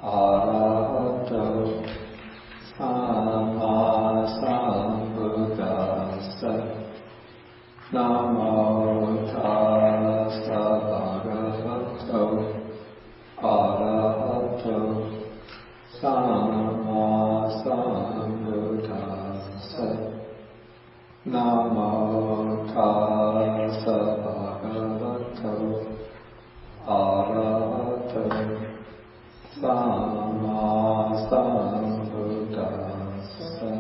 Arahato Samma Sambuddhassa Namo Tassa Bhagavato Arahato Samma Sambuddhassa Namo Tassa Bhagavato Arahato Samma Sambuddhassa.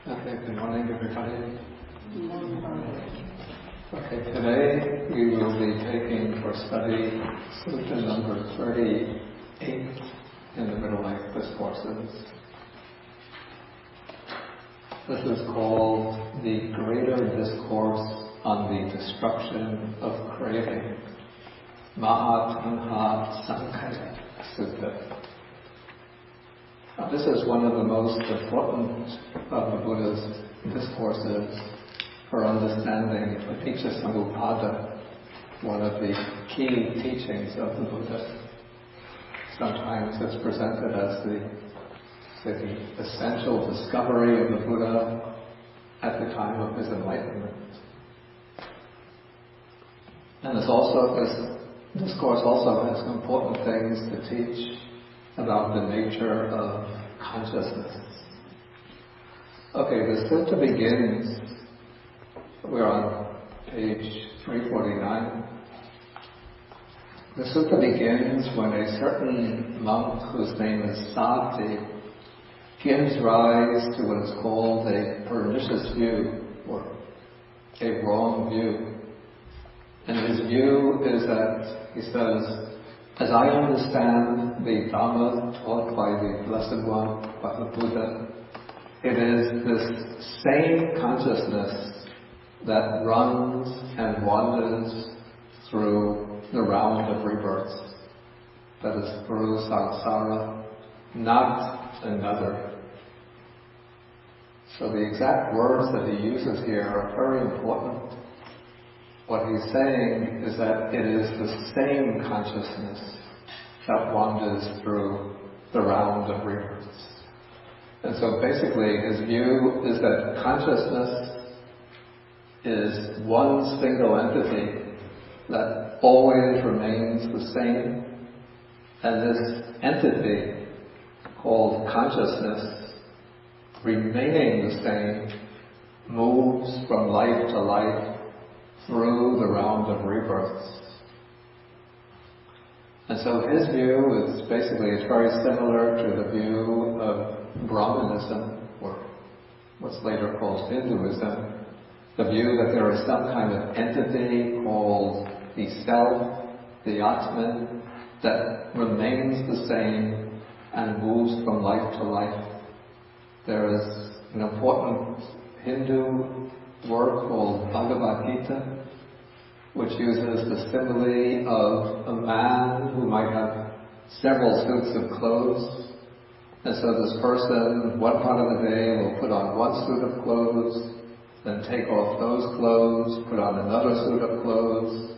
Okay, good morning everybody. Okay, today we will be taking for study Sutta number 38 in the Middle Life Discourses. This is called the Greater Discourse on the Destruction of Craving, Mahatanhasankhaya Sutta. Now, this is one of the most important of the Buddha's discourses for understanding pernicious, one of the key teachings of the Buddha. Sometimes it's presented as the essential discovery of the Buddha at the time of his enlightenment. And this discourse also has important things to teach about the nature of consciousness. Okay, the sutta begins, we're on page 349. The sutta begins when a certain monk whose name is Sāti gives rise to what is called a pernicious view, or a wrong view. And his view is that, he says, as I understand the Dhamma taught by the Blessed One, by the Buddha, it is this same consciousness that runs and wanders through the round of rebirths, that is through samsara, not another. So the exact words that he uses here are very important. What he's saying is that it is the same consciousness that wanders through the round of rebirths. And so basically his view is that consciousness is one single entity that always remains the same, and this entity called consciousness, remaining the same, moves from life to life through the round of rebirths. And so his view is it's very similar to the view of Brahmanism, or what's later called Hinduism, the view that there is some kind of entity called the self, the Atman, that remains the same and moves from life to life. There is an important Hindu work called Bhagavad Gita, which uses the simile of a man who might have several suits of clothes. And so this person, one part of the day, will put on one suit of clothes, then take off those clothes, put on another suit of clothes,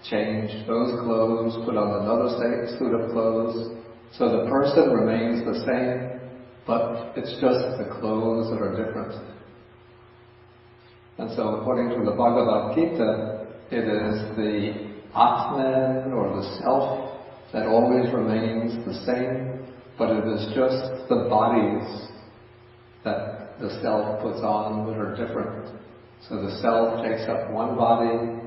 change those clothes, put on another suit of clothes. So the person remains the same, but it's just the clothes that are different. And so according to the Bhagavad Gita, it is the Atman, or the self, that always remains the same, but it is just the bodies that the self puts on that are different. So the self takes up one body,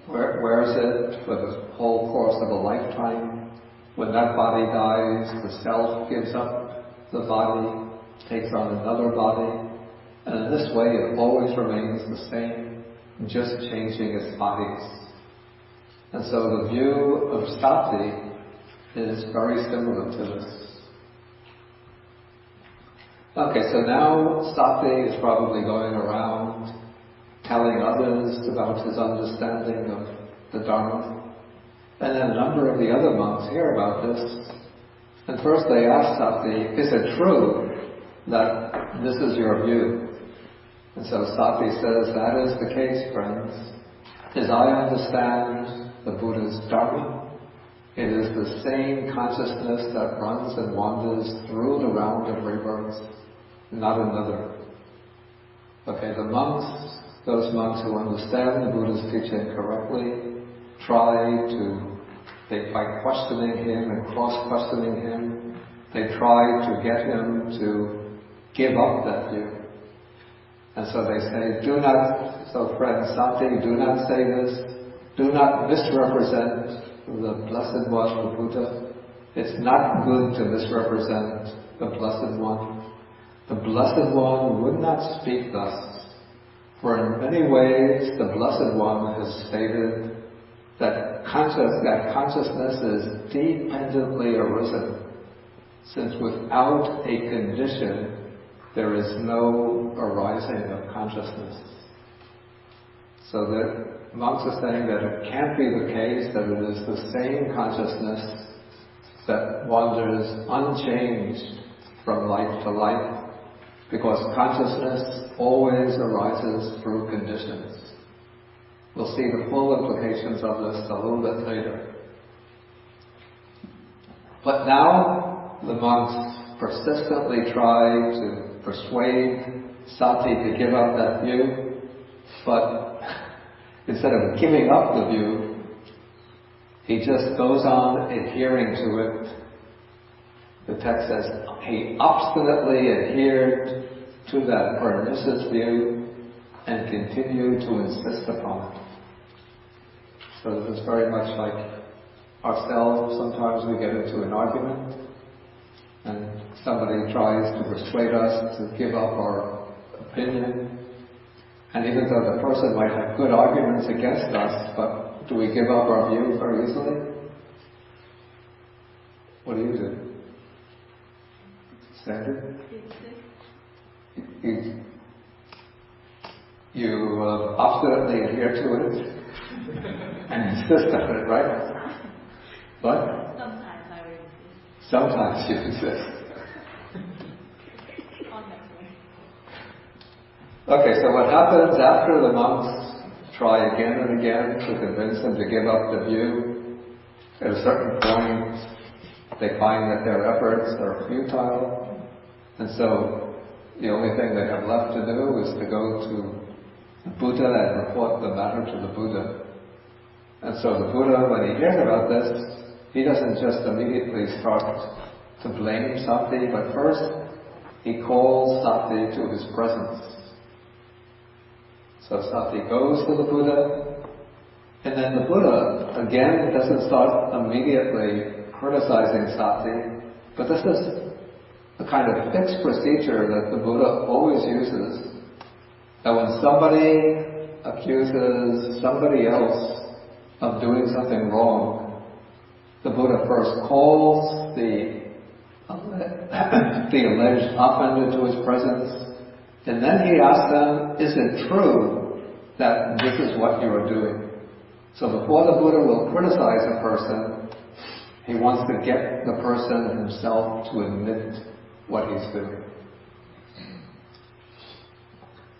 wears it for the whole course of a lifetime. When that body dies, the self gives up the body, takes on another body, and in this way it always remains the same, just changing its bodies. And so the view of Sāti is very similar to this. Okay, so now Sāti is probably going around telling others about his understanding of the Dharma. And then a number of the other monks hear about this. And first they ask Sāti, is it true that this is your view? And so Sāti says, that is the case, friends. As I understand the Buddha's Dharma, it is the same consciousness that runs and wanders through the round of rebirths, not another. Okay, the monks, those monks who understand the Buddha's teaching correctly, by questioning him and cross-questioning him, they try to get him to give up that view. And so they say, so friend Sāti, do not say this, do not misrepresent the Blessed One, the Buddha. It's not good to misrepresent the Blessed One. The Blessed One would not speak thus, for in many ways the Blessed One has stated that consciousness is dependently arisen, since without a condition there is no arising of consciousness. So the monks are saying that it can't be the case that it is the same consciousness that wanders unchanged from life to life, because consciousness always arises through conditions. We'll see the full implications of this a little bit later. But now the monks persistently try to persuade Sāti to give up that view, but instead of giving up the view, he just goes on adhering to it. The text says he obstinately adhered to that pernicious view and continued to insist upon it. So this is very much like ourselves. Sometimes we get into an argument and somebody tries to persuade us to give up our opinion. And even though the person might have good arguments against us, but do we give up our view very easily? What do? Sandy? You obstinately adhere to it and insist on it, right? What? Sometimes I will insist. Sometimes you insist. Okay, so what happens after the monks try again and again to convince him to give up the view, at a certain point they find that their efforts are futile, and so the only thing they have left to do is to go to the Buddha and report the matter to the Buddha. And so the Buddha, when he hears about this, he doesn't just immediately start to blame Sāti, but first he calls Sāti to his presence. So Sāti goes to the Buddha, and then the Buddha, again, doesn't start immediately criticizing Sāti, but this is a kind of fixed procedure that the Buddha always uses, that when somebody accuses somebody else of doing something wrong, the Buddha first calls the alleged offender to his presence, and then he asks them, is it true that this is what you are doing? So before the Buddha will criticize a person, he wants to get the person himself to admit what he's doing.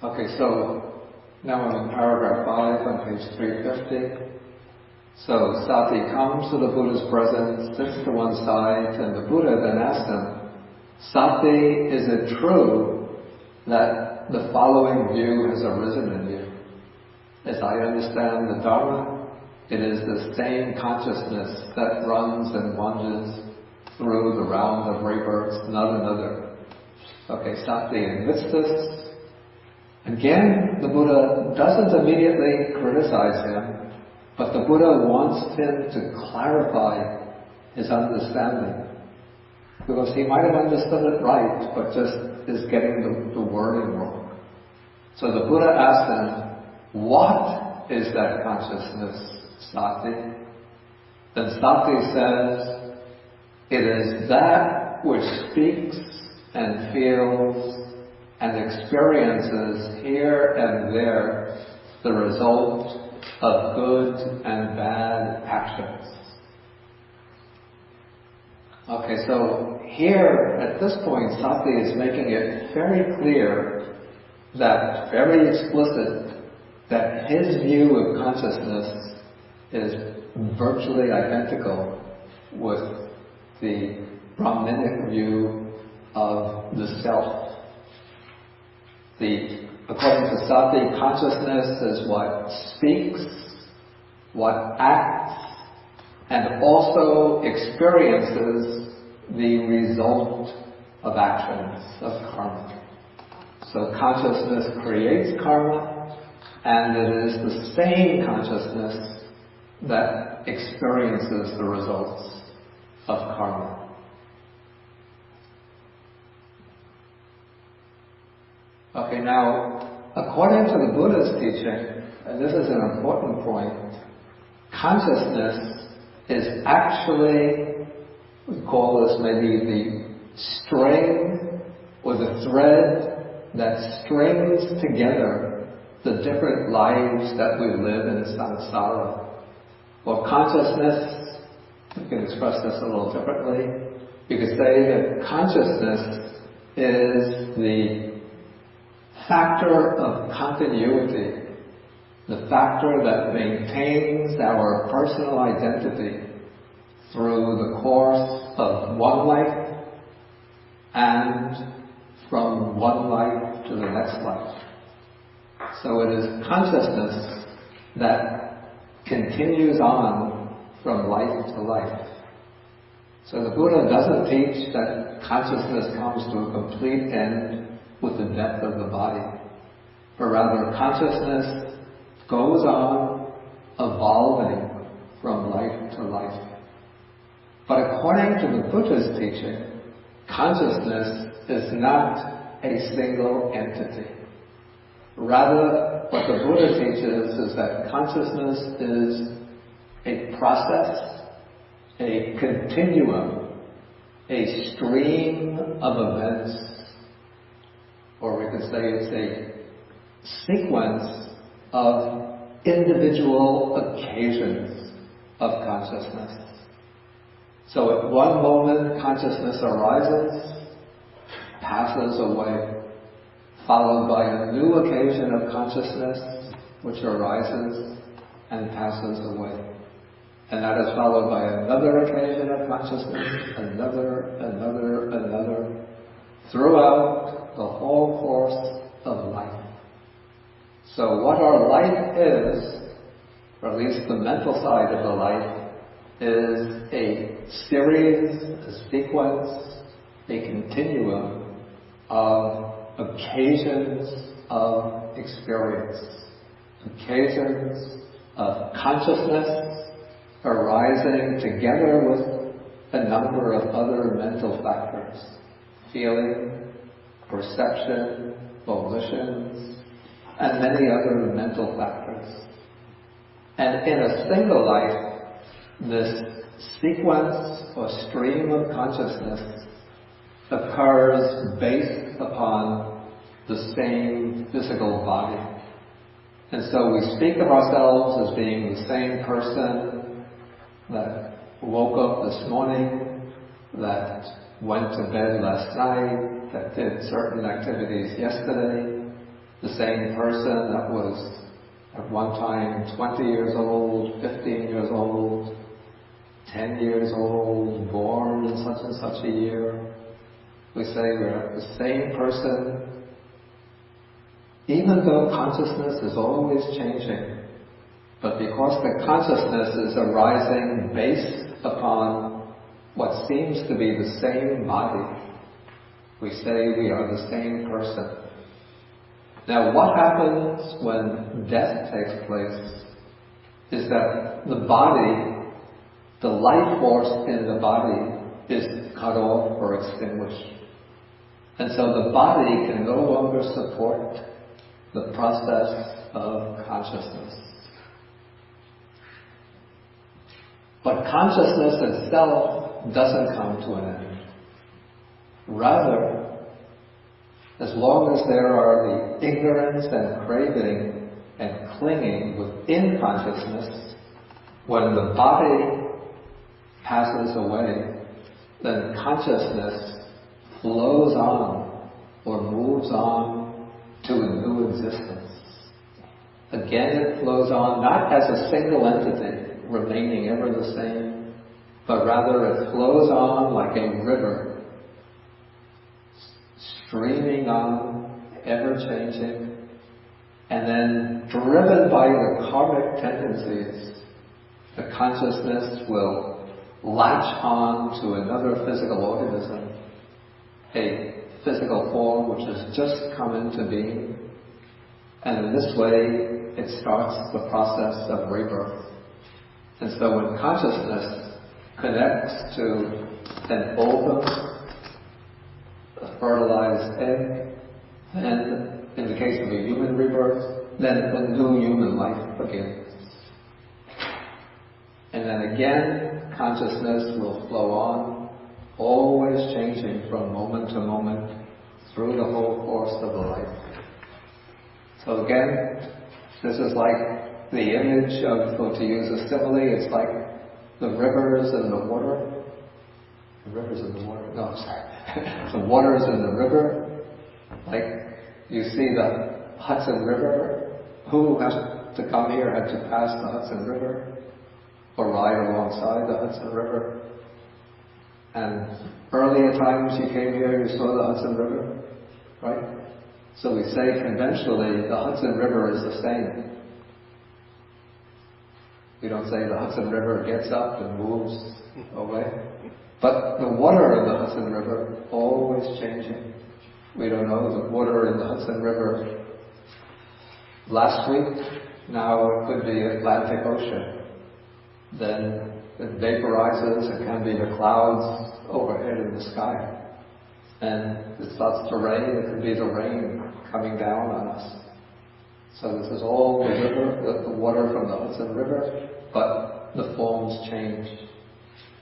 Okay, so now I'm in paragraph 5 on page 350. So Sāti comes to the Buddha's presence, sits to one side, and the Buddha then asks him, Sāti, is it true that the following view has arisen in you? As I understand the Dharma, it is the same consciousness that runs and wanders through the round of rebirths, not another. Okay, Sāti admits this. Again, the Buddha doesn't immediately criticize him, but the Buddha wants him to clarify his understanding. Because he might have understood it right, but just is getting the wording wrong. So the Buddha asks him, what is that consciousness, Sāti? Then Sāti says, it is that which speaks and feels and experiences here and there the result of good and bad actions. Okay, so here, at this point, Sāti is making it very clear that very explicit that his view of consciousness is virtually identical with the Brahminic view of the self. According to Sāti, consciousness is what speaks, what acts, and also experiences the result of actions, of karma. So consciousness creates karma, and it is the same consciousness that experiences the results of karma. Okay, now, according to the Buddha's teaching, and this is an important point, consciousness is actually, we call this maybe the string or the thread that strings together the different lives that we live in samsara. Or consciousness, you can express this a little differently. You could say that consciousness is the factor of continuity, the factor that maintains our personal identity through the course of one life and from one life to the next life. So it is consciousness that continues on from life to life. So the Buddha doesn't teach that consciousness comes to a complete end with the death of the body, but rather consciousness goes on evolving from life to life. But according to the Buddha's teaching, consciousness is not a single entity. Rather, what the Buddha teaches is that consciousness is a process, a continuum, a stream of events, or we could say it's a sequence of individual occasions of consciousness. So at one moment consciousness arises, passes away, followed by a new occasion of consciousness which arises and passes away. And that is followed by another occasion of consciousness, another, throughout the whole course of life. So what our life is, or at least the mental side of the life, is a series, a sequence, a continuum of occasions of experience, occasions of consciousness arising together with a number of other mental factors, feeling, perception, volitions, and many other mental factors. And in a single life, this sequence or stream of consciousness occurs based upon the same physical body. And so we speak of ourselves as being the same person that woke up this morning, that went to bed last night, that did certain activities yesterday, the same person that was at one time 20 years old, 15 years old, 10 years old, born in such and such a year. We say we're the same person, even though consciousness is always changing. But because the consciousness is arising based upon what seems to be the same body, we say we are the same person. Now what happens when death takes place is that the body, the life force in the body is cut off or extinguished. And so the body can no longer support the process of consciousness. But consciousness itself doesn't come to an end. Rather, as long as there are the ignorance and craving and clinging within consciousness, when the body passes away, then consciousness flows on or moves on to a new existence. Again it flows on, not as a single entity, remaining ever the same, but rather it flows on like a river, streaming on, ever changing, and then driven by the karmic tendencies, the consciousness will latch on to another physical organism, a physical form which has just come into being, and in this way it starts the process of rebirth. And so when consciousness connects to an ovum, a fertilized egg, then in the case of a human rebirth, then a new human life begins. And then again, consciousness will flow on, always changing from moment to moment through the whole course of the life. So again, this is like the image of, or to use a simile, it's like the rivers and the water. The rivers and the water, no, sorry. The waters in the river. Like you see the Hudson River. Who has to come here had to pass the Hudson River or ride alongside the Hudson River. And earlier times you came here, you saw the Hudson River, right? So we say conventionally the Hudson River is the same. We don't say the Hudson River gets up and moves away. But the water in the Hudson River always changing. We don't know the water in the Hudson River last week, now it could be Atlantic Ocean. Then it vaporizes, it can be the clouds overhead in the sky. And it starts to rain, it could be the rain coming down on us. So this is all the river, the water from the Hudson River, but the forms change.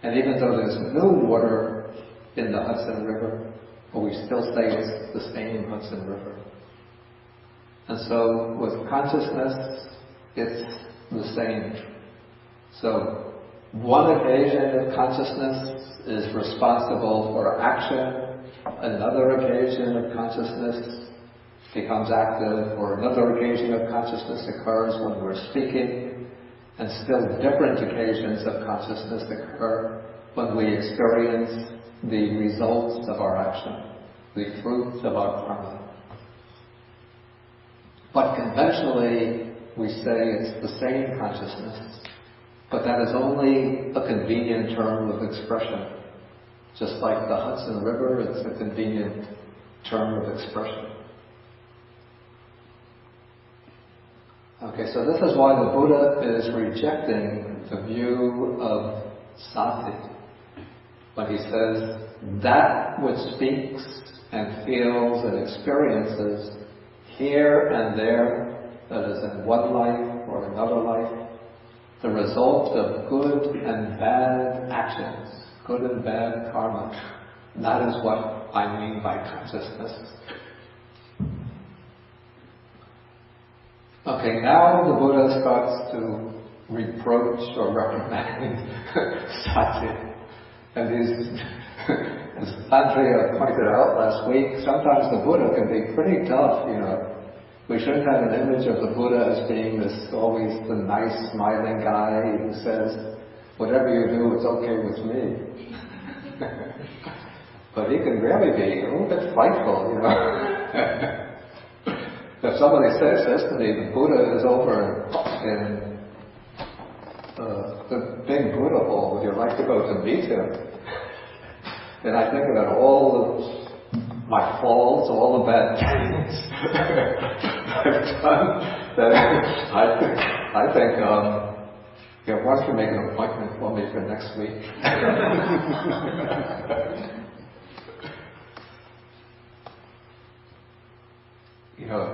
And even though there's new water in the Hudson River, but we still say it's the same Hudson River. And so with consciousness, it's the same. So one occasion of consciousness is responsible for action, another occasion of consciousness becomes active, or another occasion of consciousness occurs when we're speaking, and still different occasions of consciousness occur when we experience the results of our action, the fruits of our karma. But conventionally, we say it's the same consciousness, but that is only a convenient term of expression. Just like the Hudson River, it's a convenient term of expression. Okay, so this is why the Buddha is rejecting the view of Sāti when he says that which speaks and feels and experiences here and there, that is in one life or another life, the result of good and bad actions, good and bad karma. That is what I mean by consciousness. Okay, now the Buddha starts to reproach or reprimand Sāti. And as Andrea pointed out last week, sometimes the Buddha can be pretty tough, you know. We shouldn't have an image of the Buddha as being this always the nice, smiling guy who says, whatever you do, it's okay with me. But he can really be a little bit frightful, you know. If somebody says this to me, the Buddha is over in the big Buddha hall, would you like to go to meet him? And I think about all my faults, all the bad things I've done, that I think why don't you make an appointment for me for next week? You know,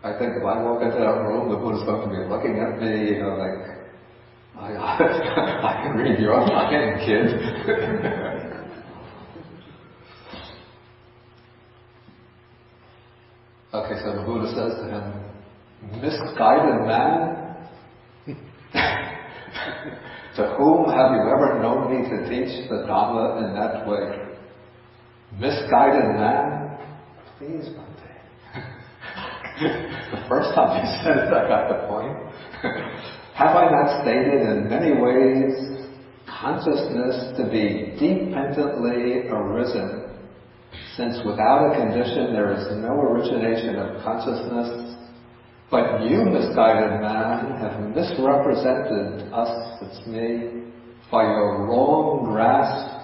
I think if I walk into that room, the Buddha's going to be looking at me, you know, like, I can read your mind, kid. Okay, so the Buddha says to him, misguided man, to whom have you ever known me to teach the Dhamma in that way? Misguided man, please, Bhante. The first time you said it, I got the point. Have I not stated in many ways consciousness to be dependently arisen, since without a condition there is no origination of consciousness? But you, misguided man, have misrepresented us, it's me, by your wrong grasp,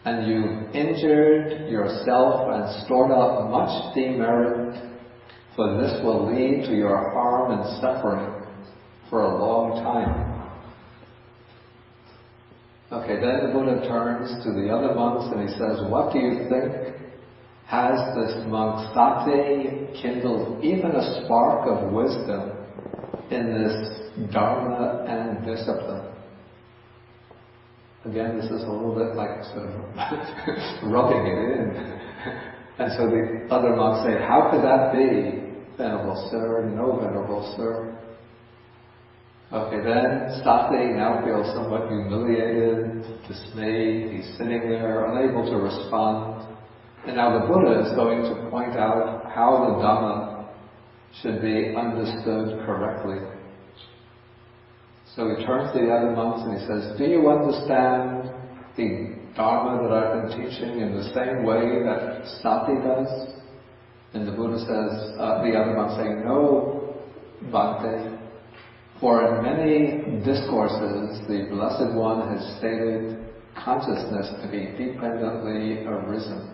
and you've injured yourself and stored up much demerit, for this will lead to your harm and suffering for a long time. Okay, then the Buddha turns to the other monks and he says, what do you think? Has this monk Sāti kindled even a spark of wisdom in this dharma and discipline? Again, this is a little bit like sort of rubbing it in. And so the other monks say, how could that be, Venerable Sir? No, Venerable Sir. Okay, then Sāti now feels somewhat humiliated, dismayed. He's sitting there, unable to respond. And now the Buddha is going to point out how the Dhamma should be understood correctly. So he turns to the other monks and he says, do you understand the Dharma that I've been teaching in the same way that Sāti does? And the Buddha says, the other monks say, no, Bhante, for in many discourses the Blessed One has stated consciousness to be dependently arisen.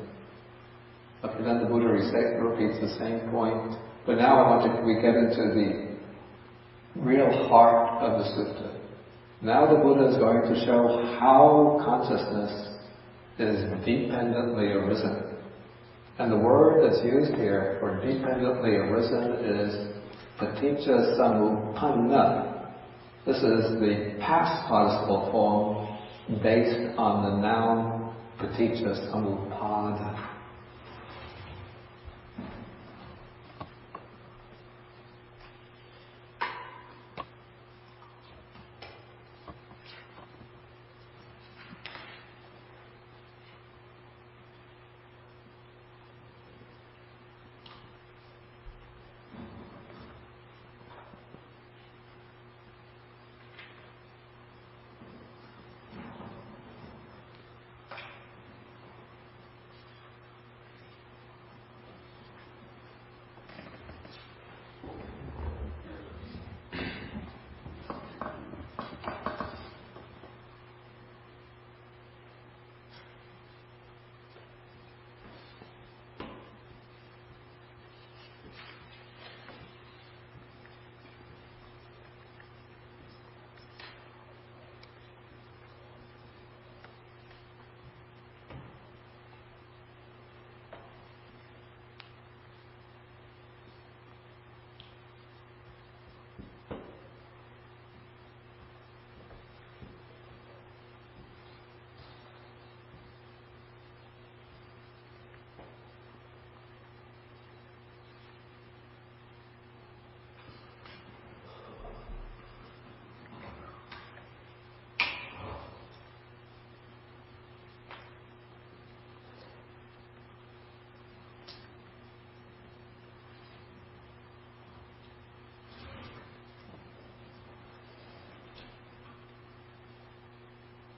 Okay, then the Buddha repeats the same point. But now we get into the real heart of the sutta. Now the Buddha is going to show how consciousness is dependently arisen. And the word that's used here for dependently arisen is paticca samuppanna. This is the past participle form based on the noun paticca samuppada.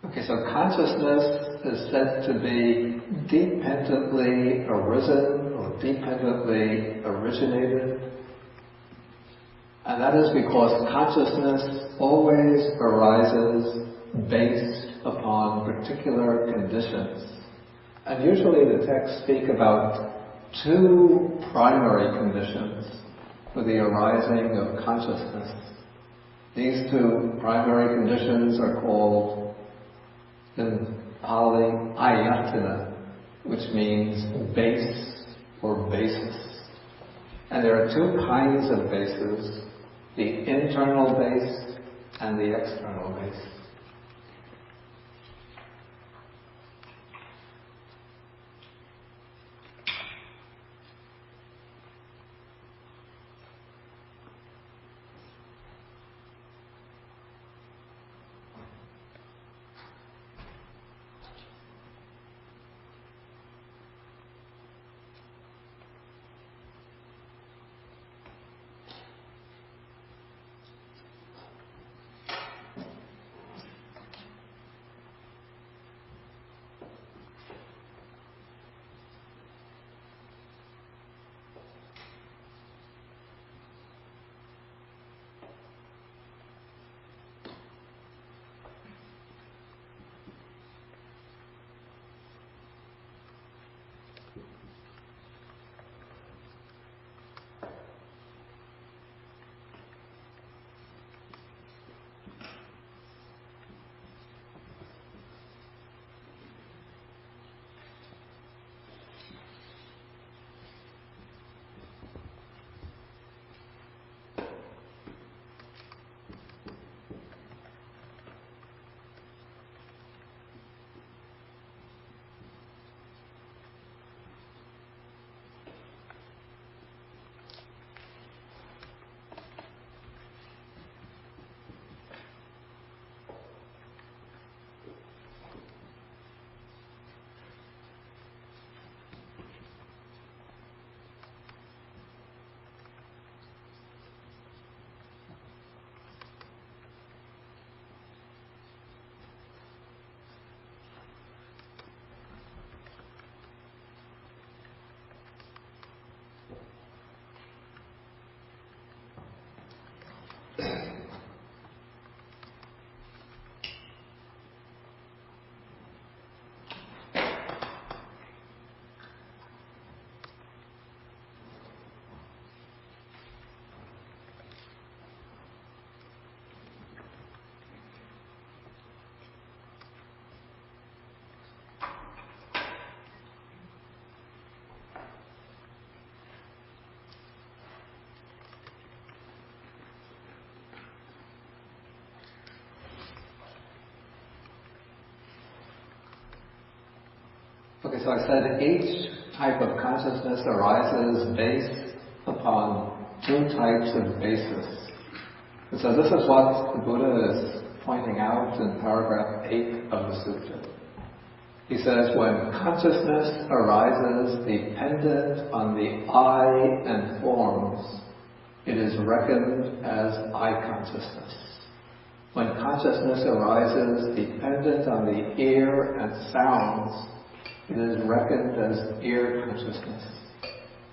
Okay, so consciousness is said to be dependently arisen or dependently originated. And that is because consciousness always arises based upon particular conditions. And usually the texts speak about two primary conditions for the arising of consciousness. These two primary conditions are called in Pali ayatana, which means base or basis. And there are two kinds of bases, the internal base and the external base. Okay, so I said each type of consciousness arises based upon two types of basis. And so this is what the Buddha is pointing out in paragraph 8 of the sutta. He says, when consciousness arises dependent on the I and forms, it is reckoned as I consciousness. When consciousness arises dependent on the ear and sounds, it is reckoned as ear consciousness.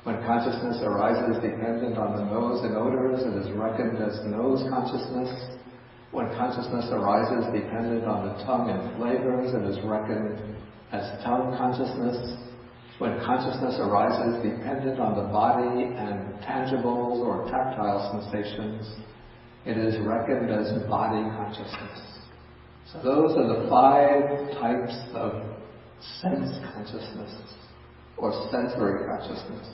When consciousness arises dependent on the nose and odors, it is reckoned as nose consciousness. When consciousness arises dependent on the tongue and flavors, it is reckoned as tongue consciousness. When consciousness arises dependent on the body and tangibles or tactile sensations, it is reckoned as body consciousness. So those are the 5 types of sense consciousness or sensory consciousness.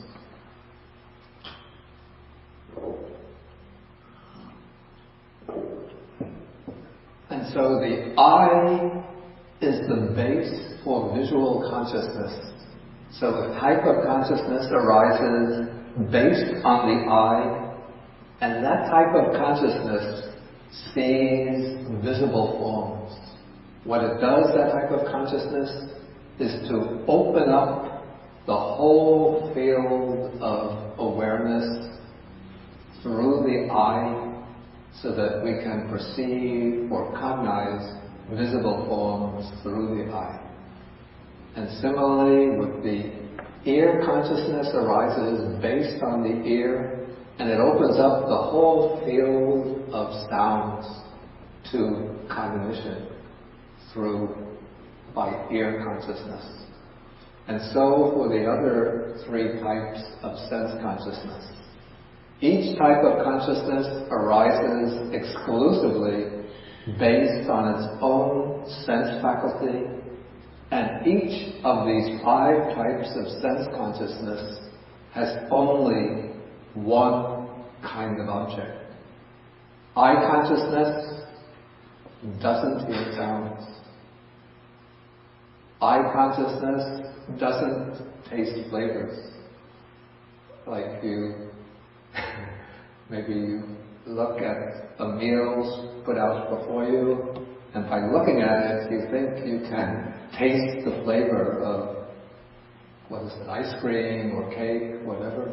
And so the I is the base for visual consciousness. So the type of consciousness arises based on the I, and that type of consciousness sees visible forms. What it does, that type of consciousness, is to open up the whole field of awareness through the I, so that we can perceive or cognize visible forms through the I. And similarly, with the ear consciousness arises based on the ear, and it opens up the whole field of sounds to cognition by ear consciousness. And so for the other 3 types of sense consciousness. Each type of consciousness arises exclusively based on its own sense faculty, and each of these 5 types of sense consciousness has only one kind of object. Eye consciousness doesn't hear sounds. Eye consciousness doesn't taste flavors. Like maybe you look at a meal put out before you, and by looking at it, you think you can taste the flavor of, ice cream or cake, whatever.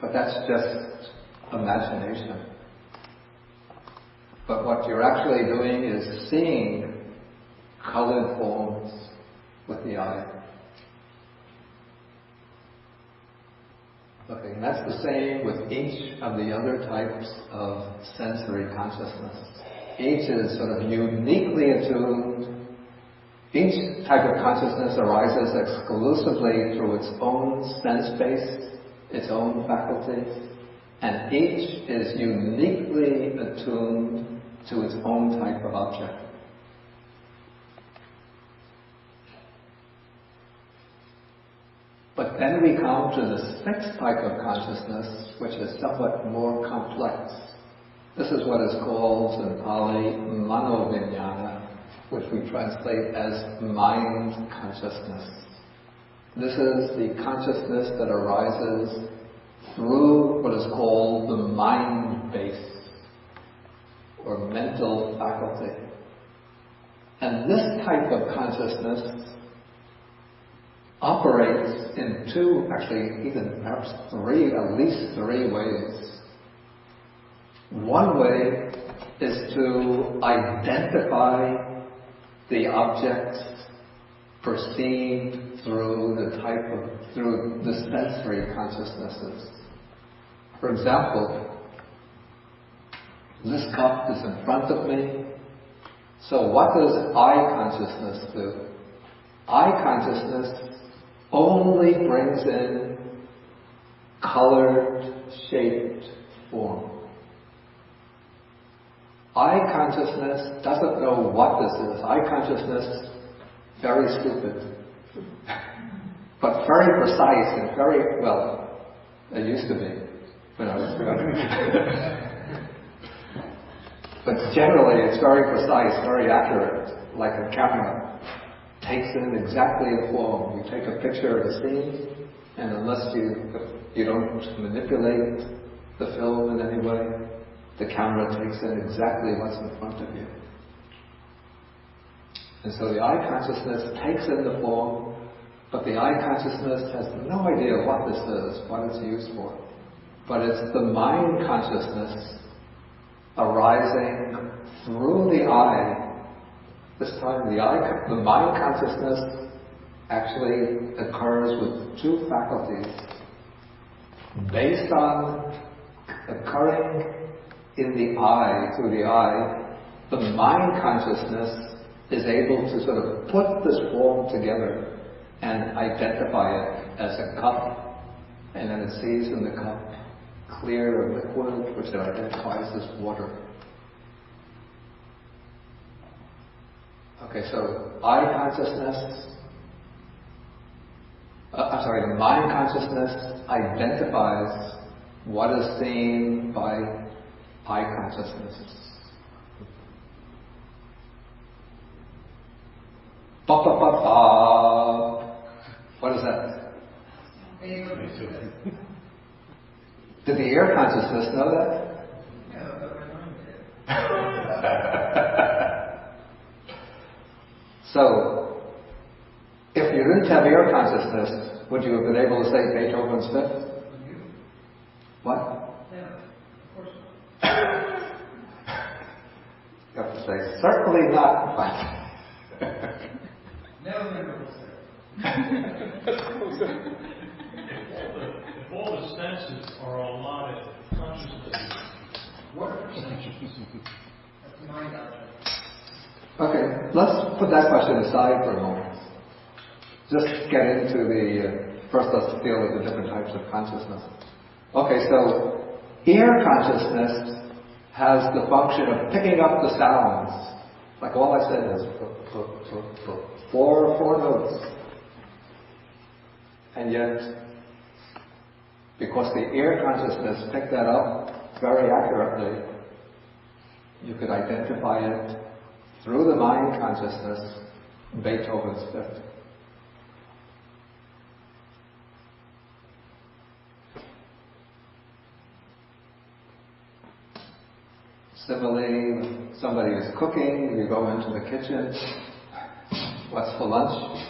But that's just imagination. But what you're actually doing is seeing colored forms with the eye. Okay, and that's the same with each of the other types of sensory consciousness. Each is sort of uniquely attuned. Each type of consciousness arises exclusively through its own sense base, its own faculty, and each is uniquely attuned to its own type of object. But then we come to the 6th type of consciousness, which is somewhat more complex. This is what is called in Pali manovinyana, which we translate as mind consciousness. This is the consciousness that arises through what is called the mind base, or mental faculty. And this type of consciousness operates in 2, actually even perhaps 3, at least 3 ways. One way is to identify the objects perceived through the sensory consciousnesses. For example, this cup is in front of me. So what does eye consciousness do? Eye consciousness only brings in colored, shaped form. Eye consciousness doesn't know what this is. Eye consciousness, very stupid, but very precise and very, well, it used to be when I was young. But generally it's very precise, very accurate, like a camera. takes in exactly the form. You take a picture of a scene, and unless you don't manipulate the film in any way, the camera takes in exactly what's in front of you. And so the eye consciousness takes in the form, but the eye consciousness has no idea what this is, what it's used for. But it's the mind consciousness arising through the eye. This time the mind consciousness actually occurs with two faculties. Based on occurring in the eye, through the eye, the mind consciousness is able to sort of put this form together and identify it as a cup, and then it sees in the cup clear liquid, which it identifies as water. Okay, so the mind consciousness identifies what is seen by eye consciousness. What is that? Did the ear consciousness know that? No, but my mind did. So, if you didn't have ear consciousness, would you have been able to say Beethoven's Fifth? What? Yeah, of course not. You have to say, certainly not. Never memorable, sir. If all the senses are allotted consciousness, What are perceptions? That's the mind object. Okay, let's put that question aside for a moment. Just get into first let's deal with the different types of consciousness. Okay, so ear consciousness has the function of picking up the sounds. Like all I said is four notes. And yet, because the ear consciousness picked that up very accurately, you could identify it through the mind consciousness, Beethoven's Fifth. Similarly, when somebody is cooking, you go into the kitchen, what's for lunch?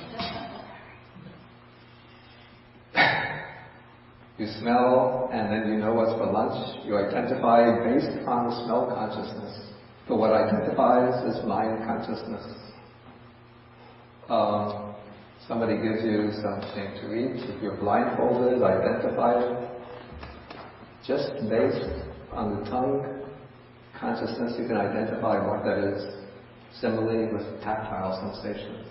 You smell, and then you know what's for lunch. You identify based on the smell consciousness. So what identifies is mind consciousness. Somebody gives you something to eat. If you're blindfolded, identify it. Just based on the tongue consciousness, you can identify what that is. Similarly with tactile sensations.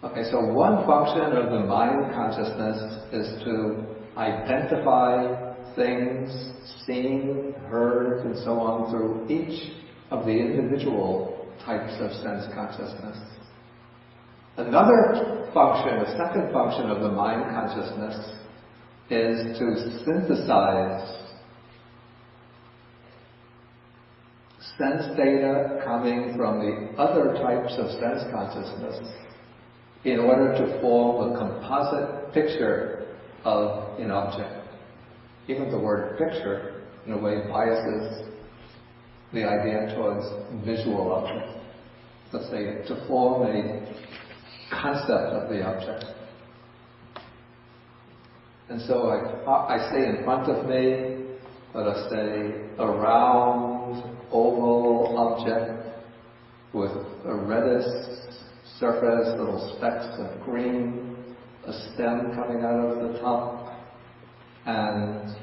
Okay, so one function of the mind consciousness is to identify things seen, heard, and so on through each of the individual types of sense consciousness. Another function, a second function of the mind consciousness is to synthesize sense data coming from the other types of sense consciousness in order to form a composite picture of an object. Even the word picture, in a way, biases the idea towards visual object. Let's say, to form a concept of the object. And so I say in front of me, let us say, a round, oval object with a reddish surface, little specks of green, a stem coming out of the top, and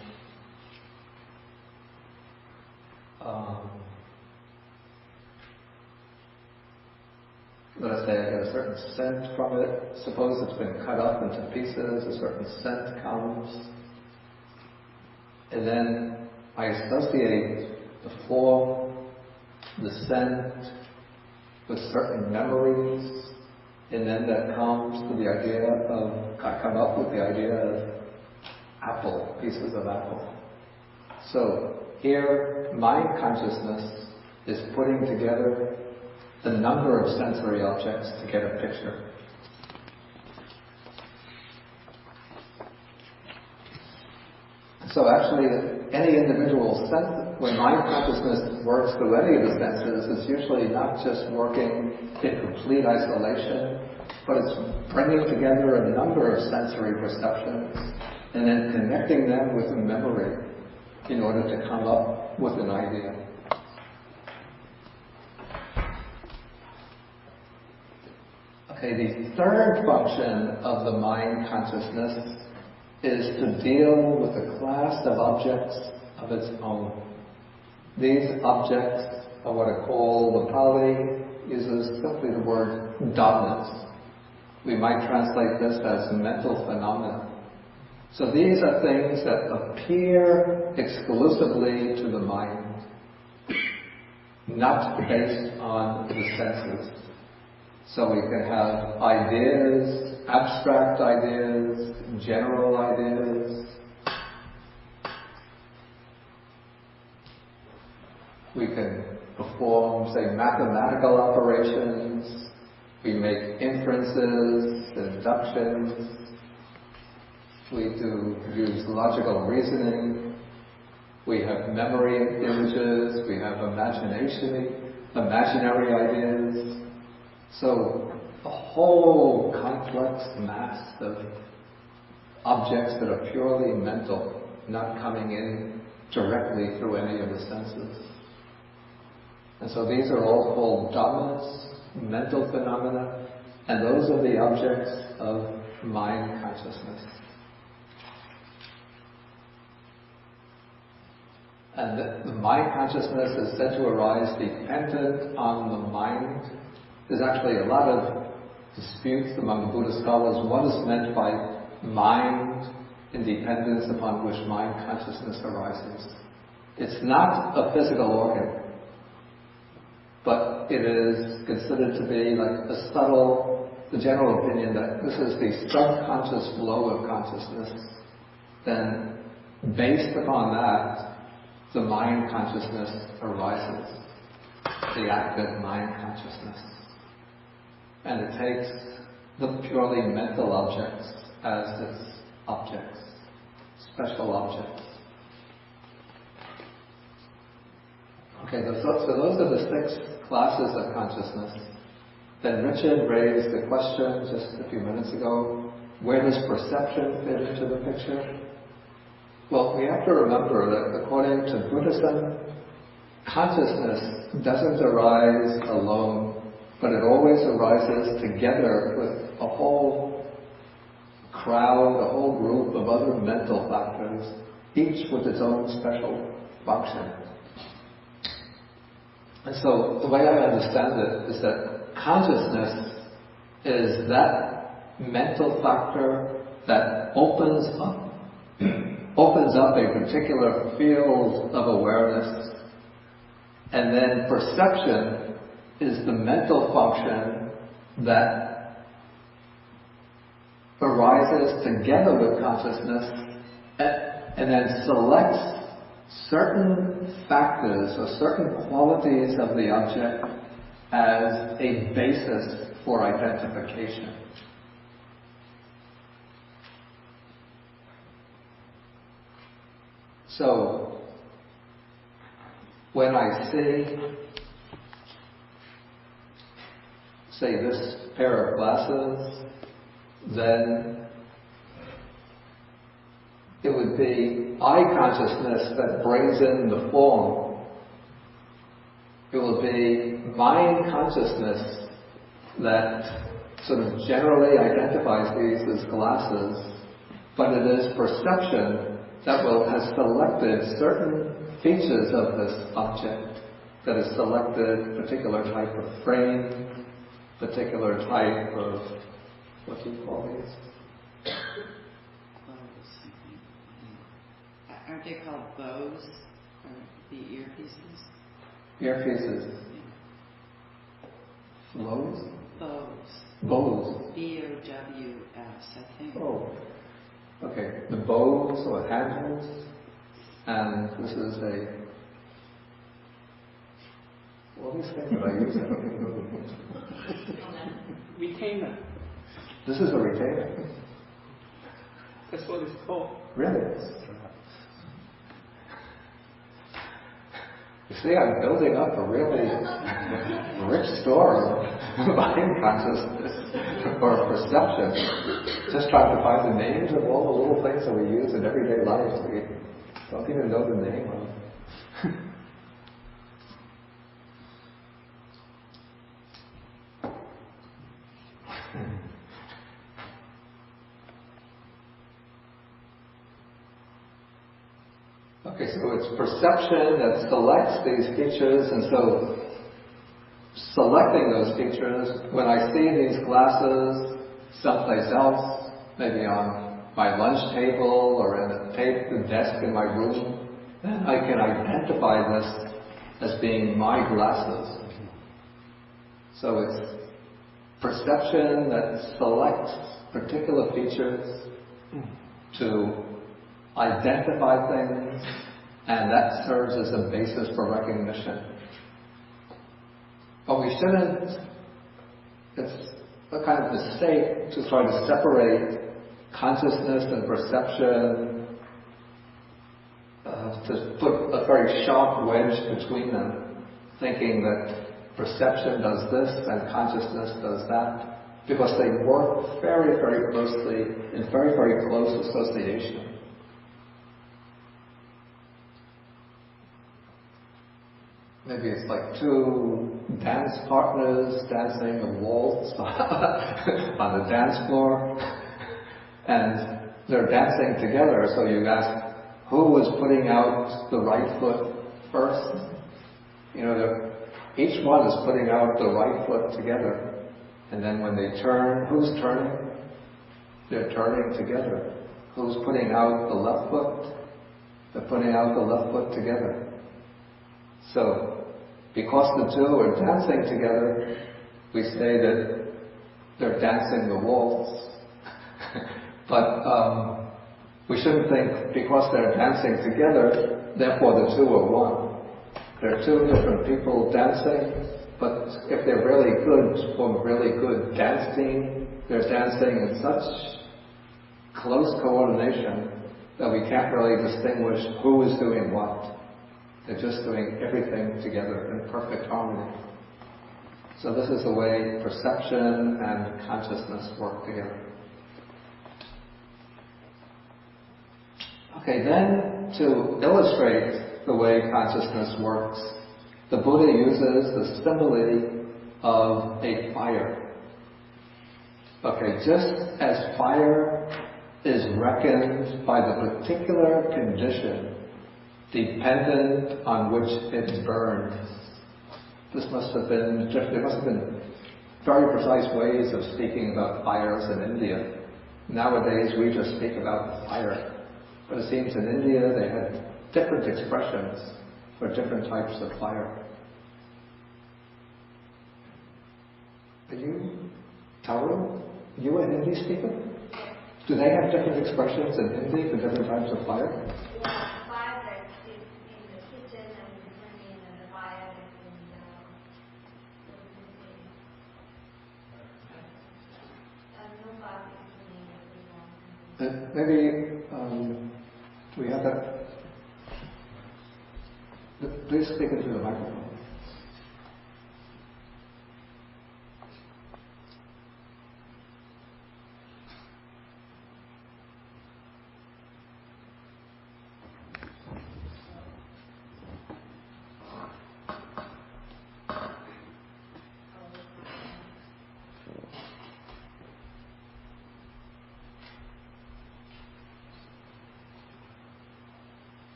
let us say I get a certain scent from it. Suppose it's been cut up into pieces, a certain scent comes, and then I associate the form, the scent, with certain memories, and then that comes to the idea of, I come up with the idea of apple, pieces of apple. So here, mind consciousness is putting together the number of sensory objects to get a picture. So actually, any individual sense, when mind consciousness works through any of the senses, it's usually not just working in complete isolation, but it's bringing together a number of sensory perceptions and then connecting them with a memory in order to come up with an idea. Okay, the third function of the mind consciousness is to deal with a class of objects of its own. These objects are what I call, the Pali uses simply the word dhammas. We might translate this as mental phenomena. So these are things that appear exclusively to the mind, not based on the senses. So we can have ideas, abstract ideas, general ideas. We can perform, say, mathematical operations. We make inferences, deductions. We do use logical reasoning. We have memory images. We have imaginary ideas. So a whole complex mass of objects that are purely mental, not coming in directly through any of the senses. And so these are all called dhammas, mental phenomena, and those are the objects of mind consciousness. And the mind consciousness is said to arise dependent on the mind. There's actually a lot of disputes among Buddhist scholars. What is meant by mind independence upon which mind consciousness arises? It's not a physical organ, but it is considered to be like a subtle, the general opinion that this is the subconscious flow of consciousness. Then, based upon that, the mind consciousness arises, the active mind consciousness. And it takes the purely mental objects as its objects, special objects. Okay, so those are the 6 classes of consciousness. Then Richard raised the question just a few minutes ago, where does perception fit into the picture? Well, we have to remember that according to Buddhism, consciousness doesn't arise alone, but it always arises together with a whole crowd, a whole group of other mental factors, each with its own special function. And so the way I understand it is that consciousness is that mental factor that opens up a particular field of awareness, and then perception is the mental function that arises together with consciousness and then selects certain factors or certain qualities of the object as a basis for identification. So, when I see, say, this pair of glasses, then it would be eye consciousness that brings in the form. It will be mind consciousness that sort of generally identifies these as glasses, but it is perception that has selected certain features of this object, that has selected a particular type of frame, particular type of, what do you call these? Aren't they called bows? Or the earpieces? Earpieces. Flows? Bows. Bows. B-O-W-S, I think. Oh. Okay. The bows or handles. And this is All these things that I use. Retainer. This is a retainer. That's what it's called. Really? You see, I'm building up a really rich store of mind consciousness or perception. Just trying to find the names of all the little things that we use in everyday life. We don't even know the name of. Okay, so it's perception that selects these features, and so selecting those features, when I see these glasses someplace else, maybe on my lunch table or in the desk in my room, then I can identify this as being my glasses. So it's perception that selects particular features to identify things, and that serves as a basis for recognition. But we shouldn't, it's a kind of mistake to try to separate consciousness and perception, to put a very sharp wedge between them, thinking that perception does this and consciousness does that, because they work very, very closely in very, very close association. Maybe it's like two dance partners dancing a waltz on the dance floor, and they're dancing together, so you ask, who was putting out the right foot first? You know, each one is putting out the right foot together, and then when they turn, who's turning? They're turning together. Who's putting out the left foot? They're putting out the left foot together. So, because the two are dancing together, we say that they're dancing the waltz. But we shouldn't think because they're dancing together, therefore the two are one. They're two different people dancing, but if they're really good, form a really good dance team, they're dancing in such close coordination that we can't really distinguish who is doing what. They're just doing everything together in perfect harmony. So this is the way perception and consciousness work together. Okay, then to illustrate the way consciousness works, the Buddha uses the simile of a fire. Okay, just as fire is reckoned by the particular condition dependent on which it burns. This must have been different. There must have been very precise ways of speaking about fires in India. Nowadays we just speak about fire. But it seems in India they had different expressions for different types of fire. Are you, Taru? You a Hindi speaker? Do they have different expressions in Hindi for different types of fire? Yeah, fire that is in the kitchen and differently in the fire that is in the Maybe do we have that? Please speak into the microphone.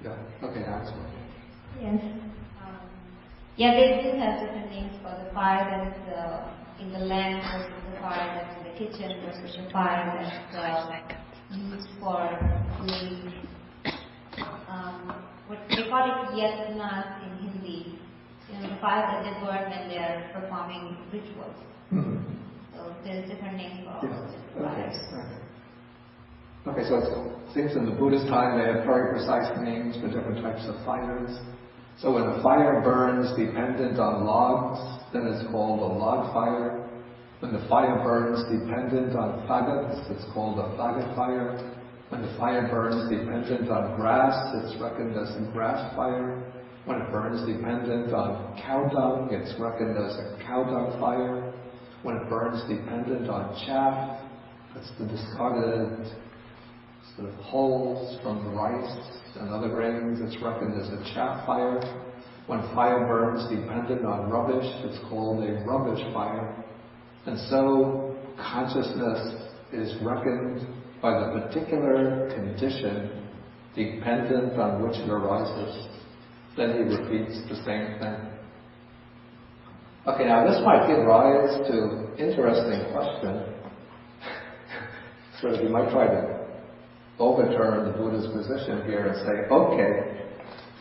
Yeah. Okay, now it's working. Yes. Yeah, they do have different names for the fire that's in the land versus the fire that's in the kitchen versus the fire that's used for doing what they call it yatnas in Hindi. You know, the fire that they burn when they are performing rituals. Mm-hmm. So there's different names for all those Okay. fires. Okay, so it seems in the Buddhist time they had very precise names for different types of fires. So when a fire burns dependent on logs, then it's called a log fire. When the fire burns dependent on faggots, it's called a faggot fire. When the fire burns dependent on grass, it's reckoned as a grass fire. When it burns dependent on cow dung, it's reckoned as a cow dung fire. When it burns dependent on chaff, that's the discarded sort of hulls from the rice and other grains, it's reckoned as a chaff fire. When fire burns dependent on rubbish, it's called a rubbish fire. And so consciousness is reckoned by the particular condition dependent on which it arises. Then he repeats the same thing. Okay, now this might give rise to interesting question. So you might try to overturn the Buddha's position here and say, okay,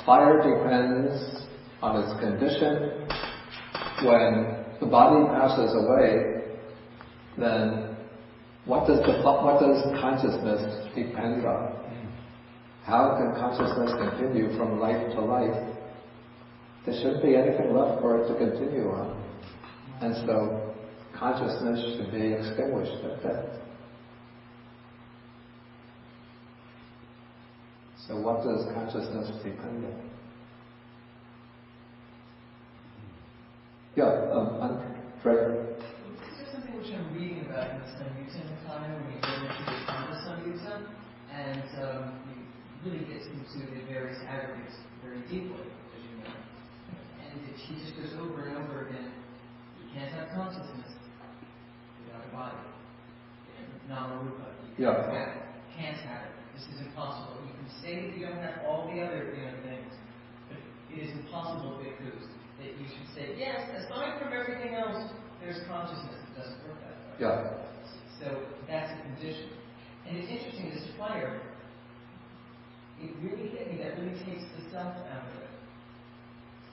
fire depends on its condition. When the body passes away, then what does consciousness depend on? How can consciousness continue from life to life? There shouldn't be anything left for it to continue on. And so consciousness should be extinguished at death. So what does consciousness depend on? Yeah, Andrea. This is something which I'm reading about in the Sāti when you go into the Sāti, and he really gets into the various aggregates very deeply, as you know. And he just goes over and over again, you can't have consciousness without a body. Namarupa. You can't have it. This is impossible. You can say that you don't have all the other things, but it is impossible, bhikkhus, that you should say, yes, aside from everything else, there's consciousness. It doesn't work that way. Yeah. So that's a condition. And it's interesting, this fire, it really hit me, that really takes the self out of it.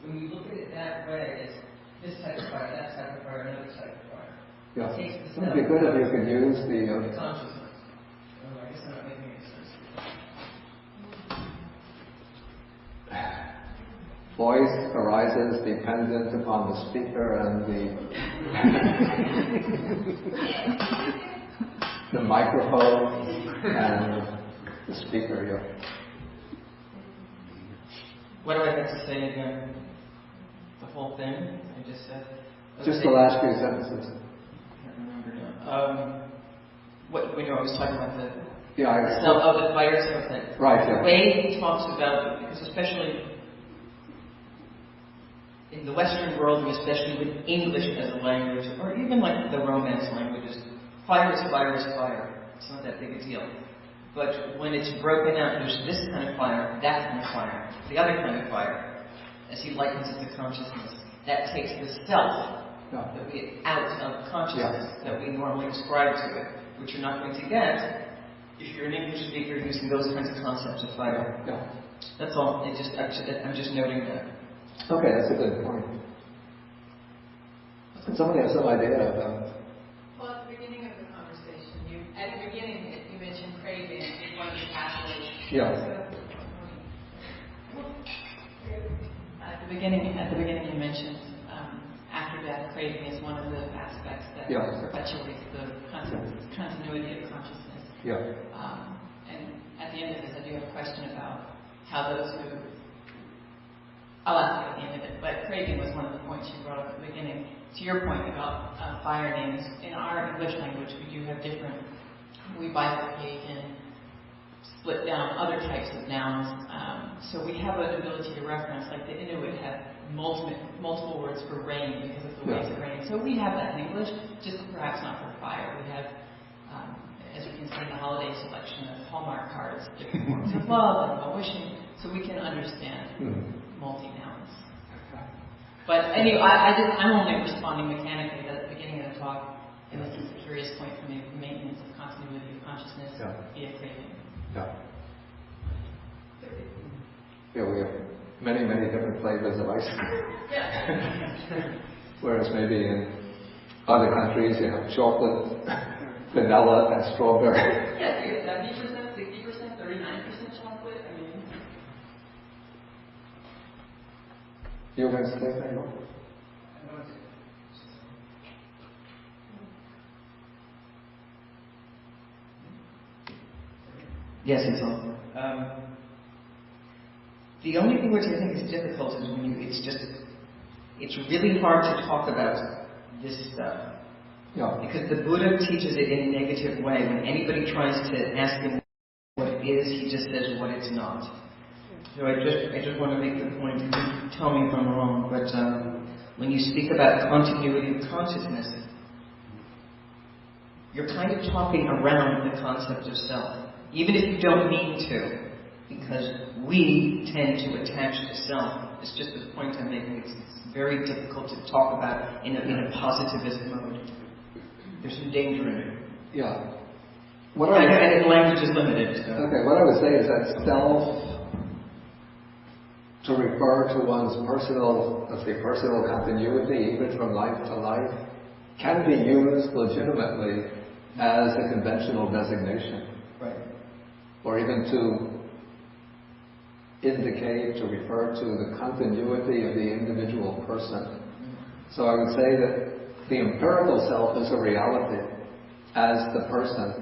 When you look at it that way, it's this type of fire, that type of fire, another type of fire. Yeah. It takes the It self would be good if you could use the consciousness. Oh, I guess I'm not making any sense. voice arises dependent upon the speaker and the microphone and the speaker. Yeah. What do I have to say again? The whole thing I just said? Just the last few sentences. I can't remember now. When I was talking about the the fire stuff thing. Right, yeah. The way he talks about, because especially in the Western world, and especially with English as a language, or even like the Romance languages, fire is fire is fire. It's not that big a deal. But when it's broken out, there's this kind of fire, that kind of fire, the other kind of fire, as he likens it to consciousness, that takes the self that we out of consciousness that we normally ascribe to it, which you're not going to get if you're an English speaker using those kinds of concepts of fire. Yeah. That's all. I'm just noting that. Okay, that's a good point. Somebody has some idea about. Well, at the beginning of the conversation, you mentioned craving as one of the pathways. Yeah. At the beginning, you mentioned after death, craving is one of the aspects that perpetuates the continuity of consciousness. Yeah. And at the end of this, I do have a question about how those who. I'll ask you at the end of it, but craving was one of the points you brought up at the beginning. To your point about fire names, in our English language, we do have different. We bifurcate and split down other types of nouns. So we have an ability to reference, like the Inuit have multiple words for rain because of the waves of rain. So we have that in English, just perhaps not for fire. We have, as you can see in the holiday selection of Hallmark cards, different forms of love and well-wishing, so we can understand multi-nouns. But anyway, I'm only responding mechanically at the beginning of the talk, and this is a curious point for me, the maintenance of continuity of consciousness via craving. Yeah. Yeah, we have many, many different flavors of ice cream. Whereas maybe in other countries you have chocolate, vanilla, and strawberry. Yes, 70% 39% chocolate? I mean, You guys say that? Yes, it's on. The only thing which I think is difficult is when it's really hard to talk about this stuff. Yeah. Because the Buddha teaches it in a negative way. When anybody tries to ask him what it is, he just says what it's not. So I just want to make the point, you can tell me if I'm wrong, but when you speak about continuity of consciousness, you're kind of talking around the concept of self, even if you don't mean to, because we tend to attach to self. It's just the point I'm making. It's very difficult to talk about in a positivist mode. There's some danger in it. Yeah. And language is limited. So. Okay, what I would say is that self, to refer to one's personal continuity, even from life to life, can be used legitimately as a conventional designation. Right. Or even to indicate, to refer to the continuity of the individual person. So I would say that the empirical self is a reality as the person,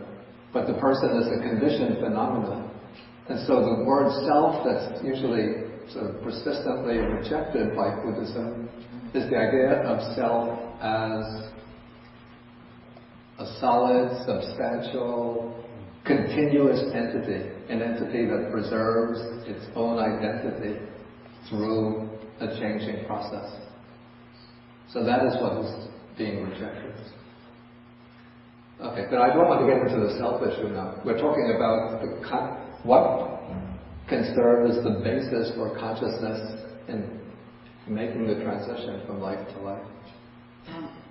but the person is a conditioned phenomenon. And so the word self that's usually sort of persistently rejected by Buddhism is the idea of self as a solid, substantial, continuous entity, an entity that preserves its own identity through a changing process. So that is what is being rejected. Okay, but I don't want to get into the self issue now. We're talking about what can serve as the basis for consciousness in making the transition from life to life.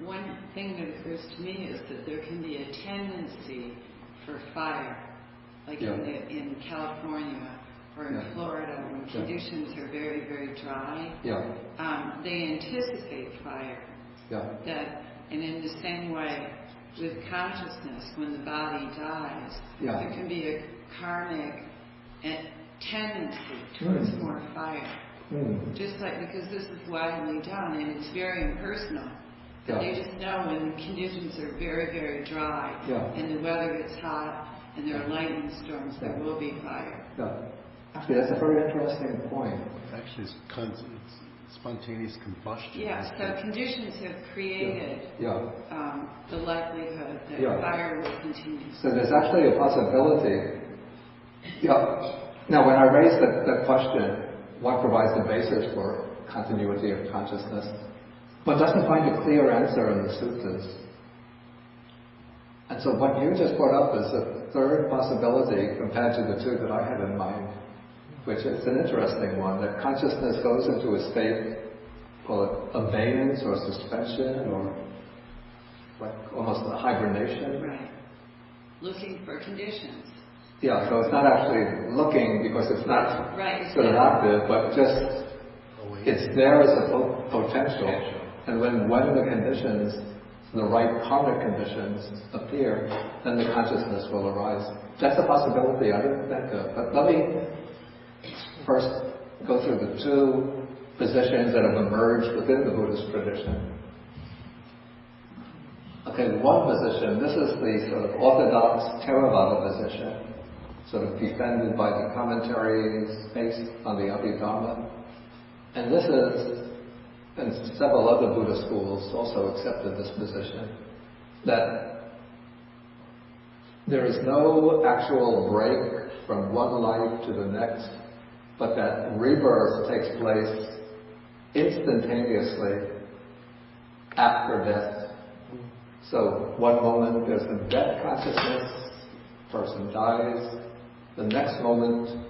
One thing that occurs to me is that there can be a tendency for fire, like in California or in Florida, when conditions are very, very dry. They anticipate fire. And in the same way, with consciousness, when the body dies, there can be a karmic tendency towards more fire. Just like, because this is widely done and it's very impersonal. But they just know when the conditions are very, very dry and the weather gets hot and there are lightning storms, there will be fire. Actually, that's a very interesting point. Actually, it's spontaneous combustion. So conditions have created the likelihood that fire will continue. So there's actually a possibility. Now, when I raised that question, what provides the basis for continuity of consciousness, one doesn't find a clear answer in the suttas. And so what you just brought up is a third possibility compared to the two that I had in mind, which is an interesting one, that consciousness goes into a state, call it abeyance or suspension or like almost a hibernation. Right. Looking for conditions. So it's not actually looking because it's not sort of active, but just it's there as a potential. And when the conditions, the right karmic conditions appear, then the consciousness will arise. That's a possibility I didn't think of. But let me first go through the two positions that have emerged within the Buddhist tradition. Okay, one position, this is the sort of orthodox Theravada position, sort of defended by the commentaries based on the Abhidharma. And this is, and several other Buddhist schools also accepted this position, that there is no actual break from one life to the next, but that rebirth takes place instantaneously after death. So one moment there's a death consciousness, person dies, the next moment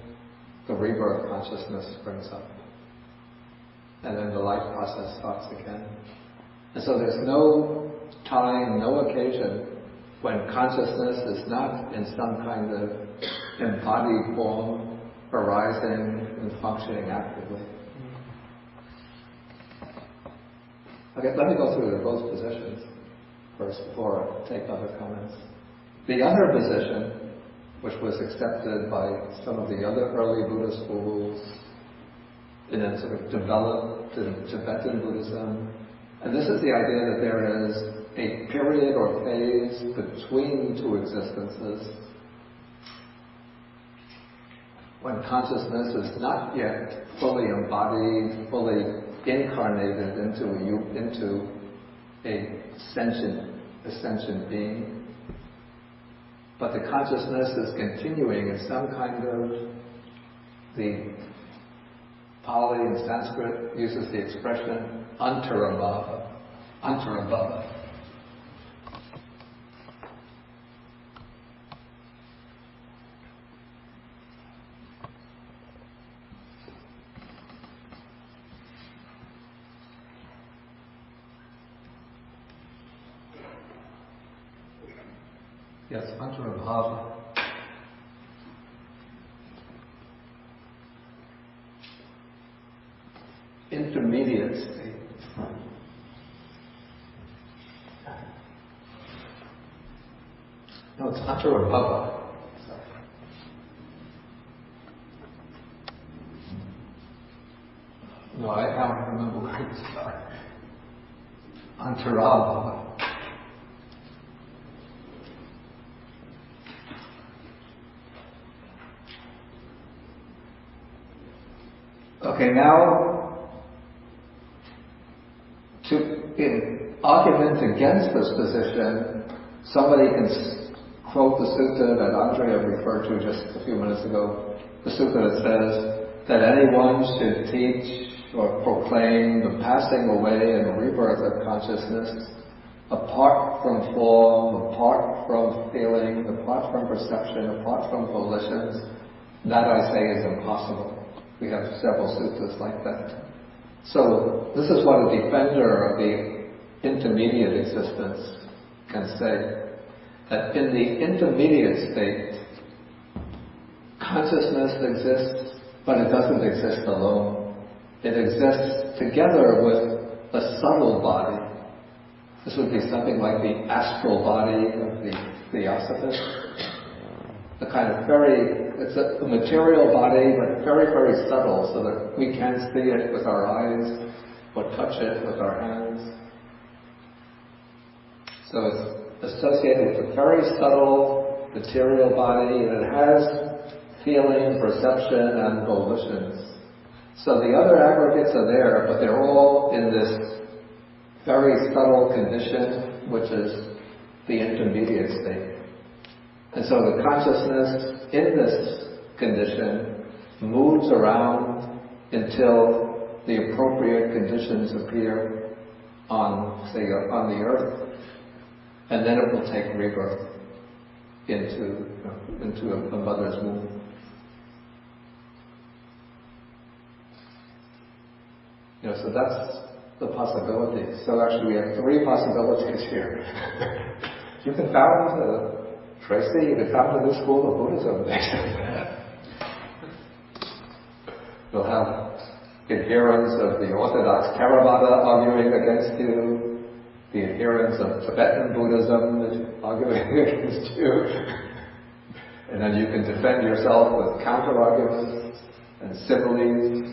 the rebirth consciousness springs up. And then the life process starts again. And so there's no time, no occasion when consciousness is not in some kind of embodied form, arising and functioning actively. Okay, let me go through both positions first before I take other comments. The other position which was accepted by some of the other early Buddhist schools, and then sort of developed in Tibetan Buddhism. And this is the idea that there is a period or phase between two existences when consciousness is not yet fully embodied, fully incarnated into a sentient being, but the consciousness is continuing in some kind of, the Pali and Sanskrit uses the expression antarabhava. Antarabhava. Yes, antarabhava. Intermediate state. No, it's antarabhava. No, I don't remember where it's from. Antarabhava. Okay, now, in argument against this position, somebody can quote the sutta that Andrea referred to just a few minutes ago, the sutta that says that anyone should teach or proclaim the passing away and rebirth of consciousness apart from form, apart from feeling, apart from perception, apart from volitions. That, I say, is impossible. We have several suttas like that. So this is what a defender of the intermediate existence can say, that in the intermediate state, consciousness exists, but it doesn't exist alone. It exists together with a subtle body. This would be something like the astral body of the Theosophists. The kind of it's a material body, but very, very subtle, so that we can't see it with our eyes or touch it with our hands. So it's associated with a very subtle material body, and it has feeling, perception, and volitions. So the other aggregates are there, but they're all in this very subtle condition, which is the intermediate state. And so the consciousness in this condition moves around until the appropriate conditions appear on the earth, and then it will take rebirth into a mother's womb. So that's the possibility. So actually we have three possibilities here. You can found Tracy, you can come to this school of Buddhism. You'll have adherents of the Orthodox Theravada arguing against you, the adherents of Tibetan Buddhism arguing against you, and then you can defend yourself with counter-arguments and similes.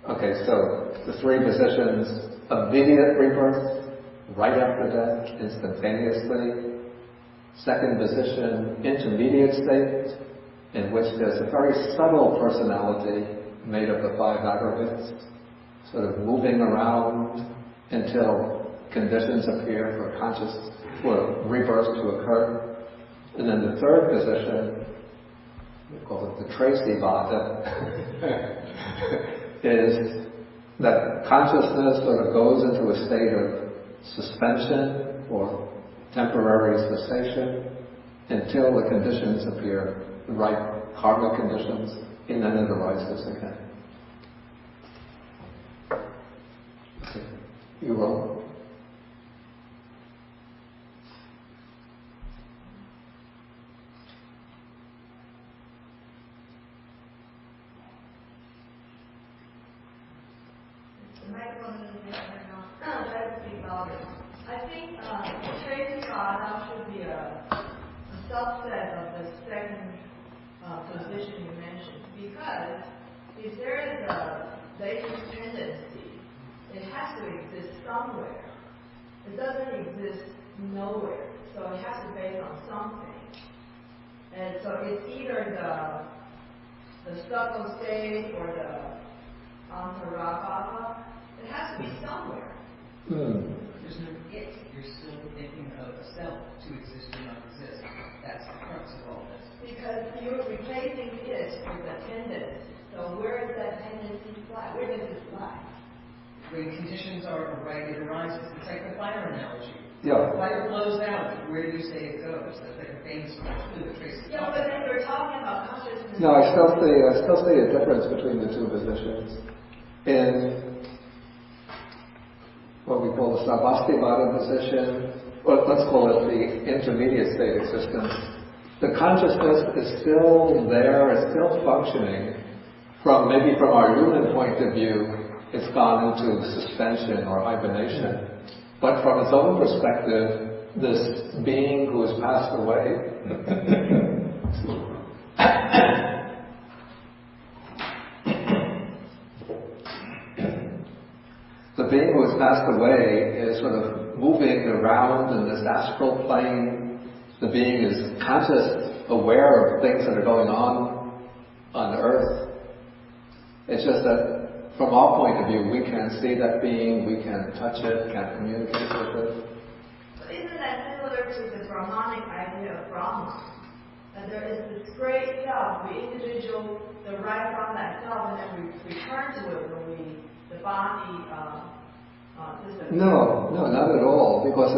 Okay, so the three positions: immediate rebirth, right after death, instantaneously. Second position, intermediate state, in which there's a very subtle personality made up of five aggregates, sort of moving around until conditions appear for rebirth to occur. And then the third position, we call it the Tracy Vada, is that consciousness sort of goes into a state of suspension or temporary cessation until the conditions appear, the right karmic conditions, and then it arises again. Okay. You roll. I think Tracy Vada should be a subset of the second position you mentioned. Because if there is a latent tendency, it has to exist somewhere. It doesn't exist nowhere. So it has to be based on something. And so it's either the subtle state or the antarabhava. It has to be somewhere. There's no it. You're still thinking of a self to exist or not exist. That's the crux of all this. Because you're replacing it with a tendency. So where does that tendency lie? Where does it lie? When conditions are right, it arises. It's like the fire analogy. Yeah. Fire blows out. Where do you say it goes? That's like a famous question that Tracy. Yeah, but then you're talking about consciousness. No, I still see a difference between the two positions. In what we call the Sarvastivada position, or let's call it the intermediate state existence, the consciousness is still there, it's still functioning. From our human point of view, it's gone into suspension or hibernation. But from its own perspective, this being who has passed away the being who has passed away is sort of moving around in this astral plane. The being is conscious, aware of things that are going on Earth. It's just that from our point of view, we can't see that being, we can't touch it, can't communicate with it. But isn't that similar to the Brahmanic idea of Brahma? That there is this great self, the individual derived from that self, and then we return to it when the body disappears. No, not at all. Because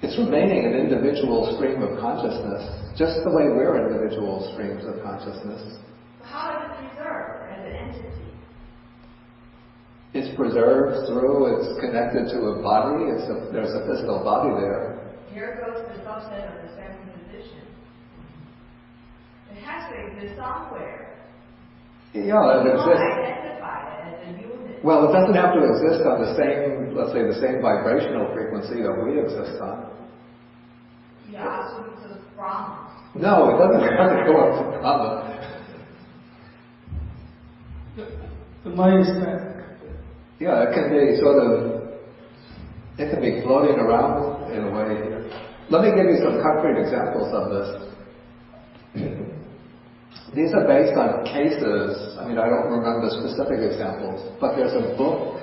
it's remaining an individual stream of consciousness, just the way we're individual streams of consciousness. How is it preserved as an entity? It's preserved through, it's connected to a body, there's a physical body there. Here goes the subset of the second position. It has to exist somewhere. Yeah, it exists. Identify it as a unit. Well, it doesn't have to exist on the same, let's say, the same vibrational frequency that we exist on. Yeah, so it's Brahma. No, it doesn't have to go up to Brahma. The mind is back. Yeah, it can be floating around in a way. Let me give you some concrete examples of this. These are based on cases. I don't remember specific examples, but there's a book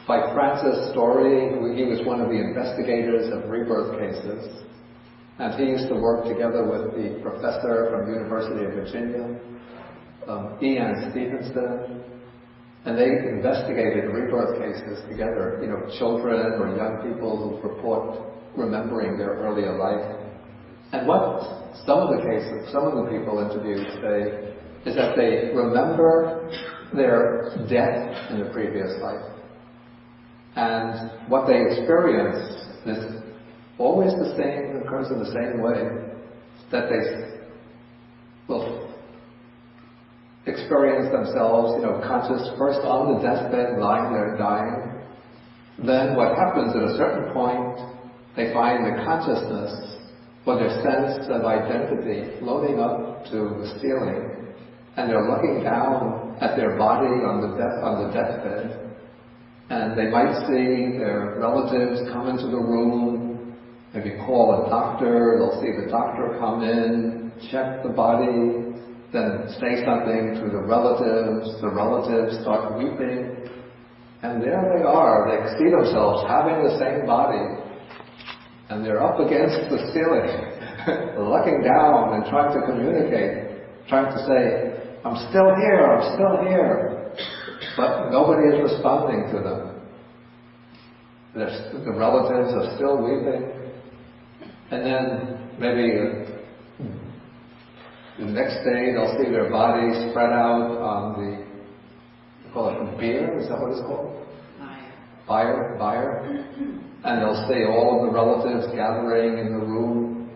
by Francis Story. He was one of the investigators of rebirth cases, and he used to work together with the professor from the University of Virginia, Ian Stevenson. And they investigated rebirth cases together, children or young people who report remembering their earlier life. And what some of the people interviewed say is that they remember their death in the previous life. And what they experience is always the same, occurs in the same way, that they will experience themselves, conscious, first on the deathbed, lying there dying. Then what happens at a certain point, they find the consciousness or their sense of identity floating up to the ceiling, and they're looking down at their body on the deathbed, and they might see their relatives come into the room, maybe call a doctor. They'll see the doctor come in, check the body, then say something to the relatives start weeping, and there they are. They see themselves having the same body, and they're up against the ceiling, looking down and trying to communicate, trying to say, I'm still here, but nobody is responding to them. The relatives are still weeping, and then maybe the next day they'll see their bodies spread out on they call it bier, is that what it's called? Bier. And they'll see all of the relatives gathering in the room,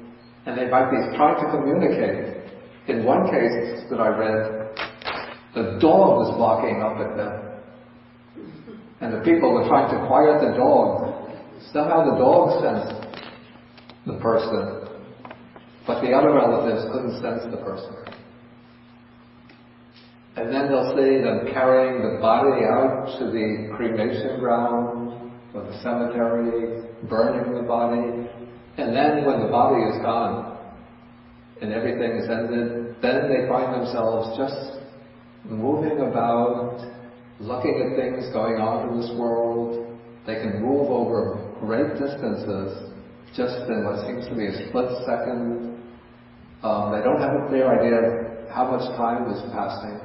and they might be trying to communicate. In one case that I read, the dog was barking up at them, and the people were trying to quiet the dog. Somehow the dog sensed the person, but the other relatives couldn't sense the person. And then they'll see them carrying the body out to the cremation ground or the cemetery, burning the body, and then when the body is gone and everything is ended, then they find themselves just moving about, looking at things going on in this world. They can move over great distances just in what seems to be a split second. They don't have a clear idea of how much time is passing.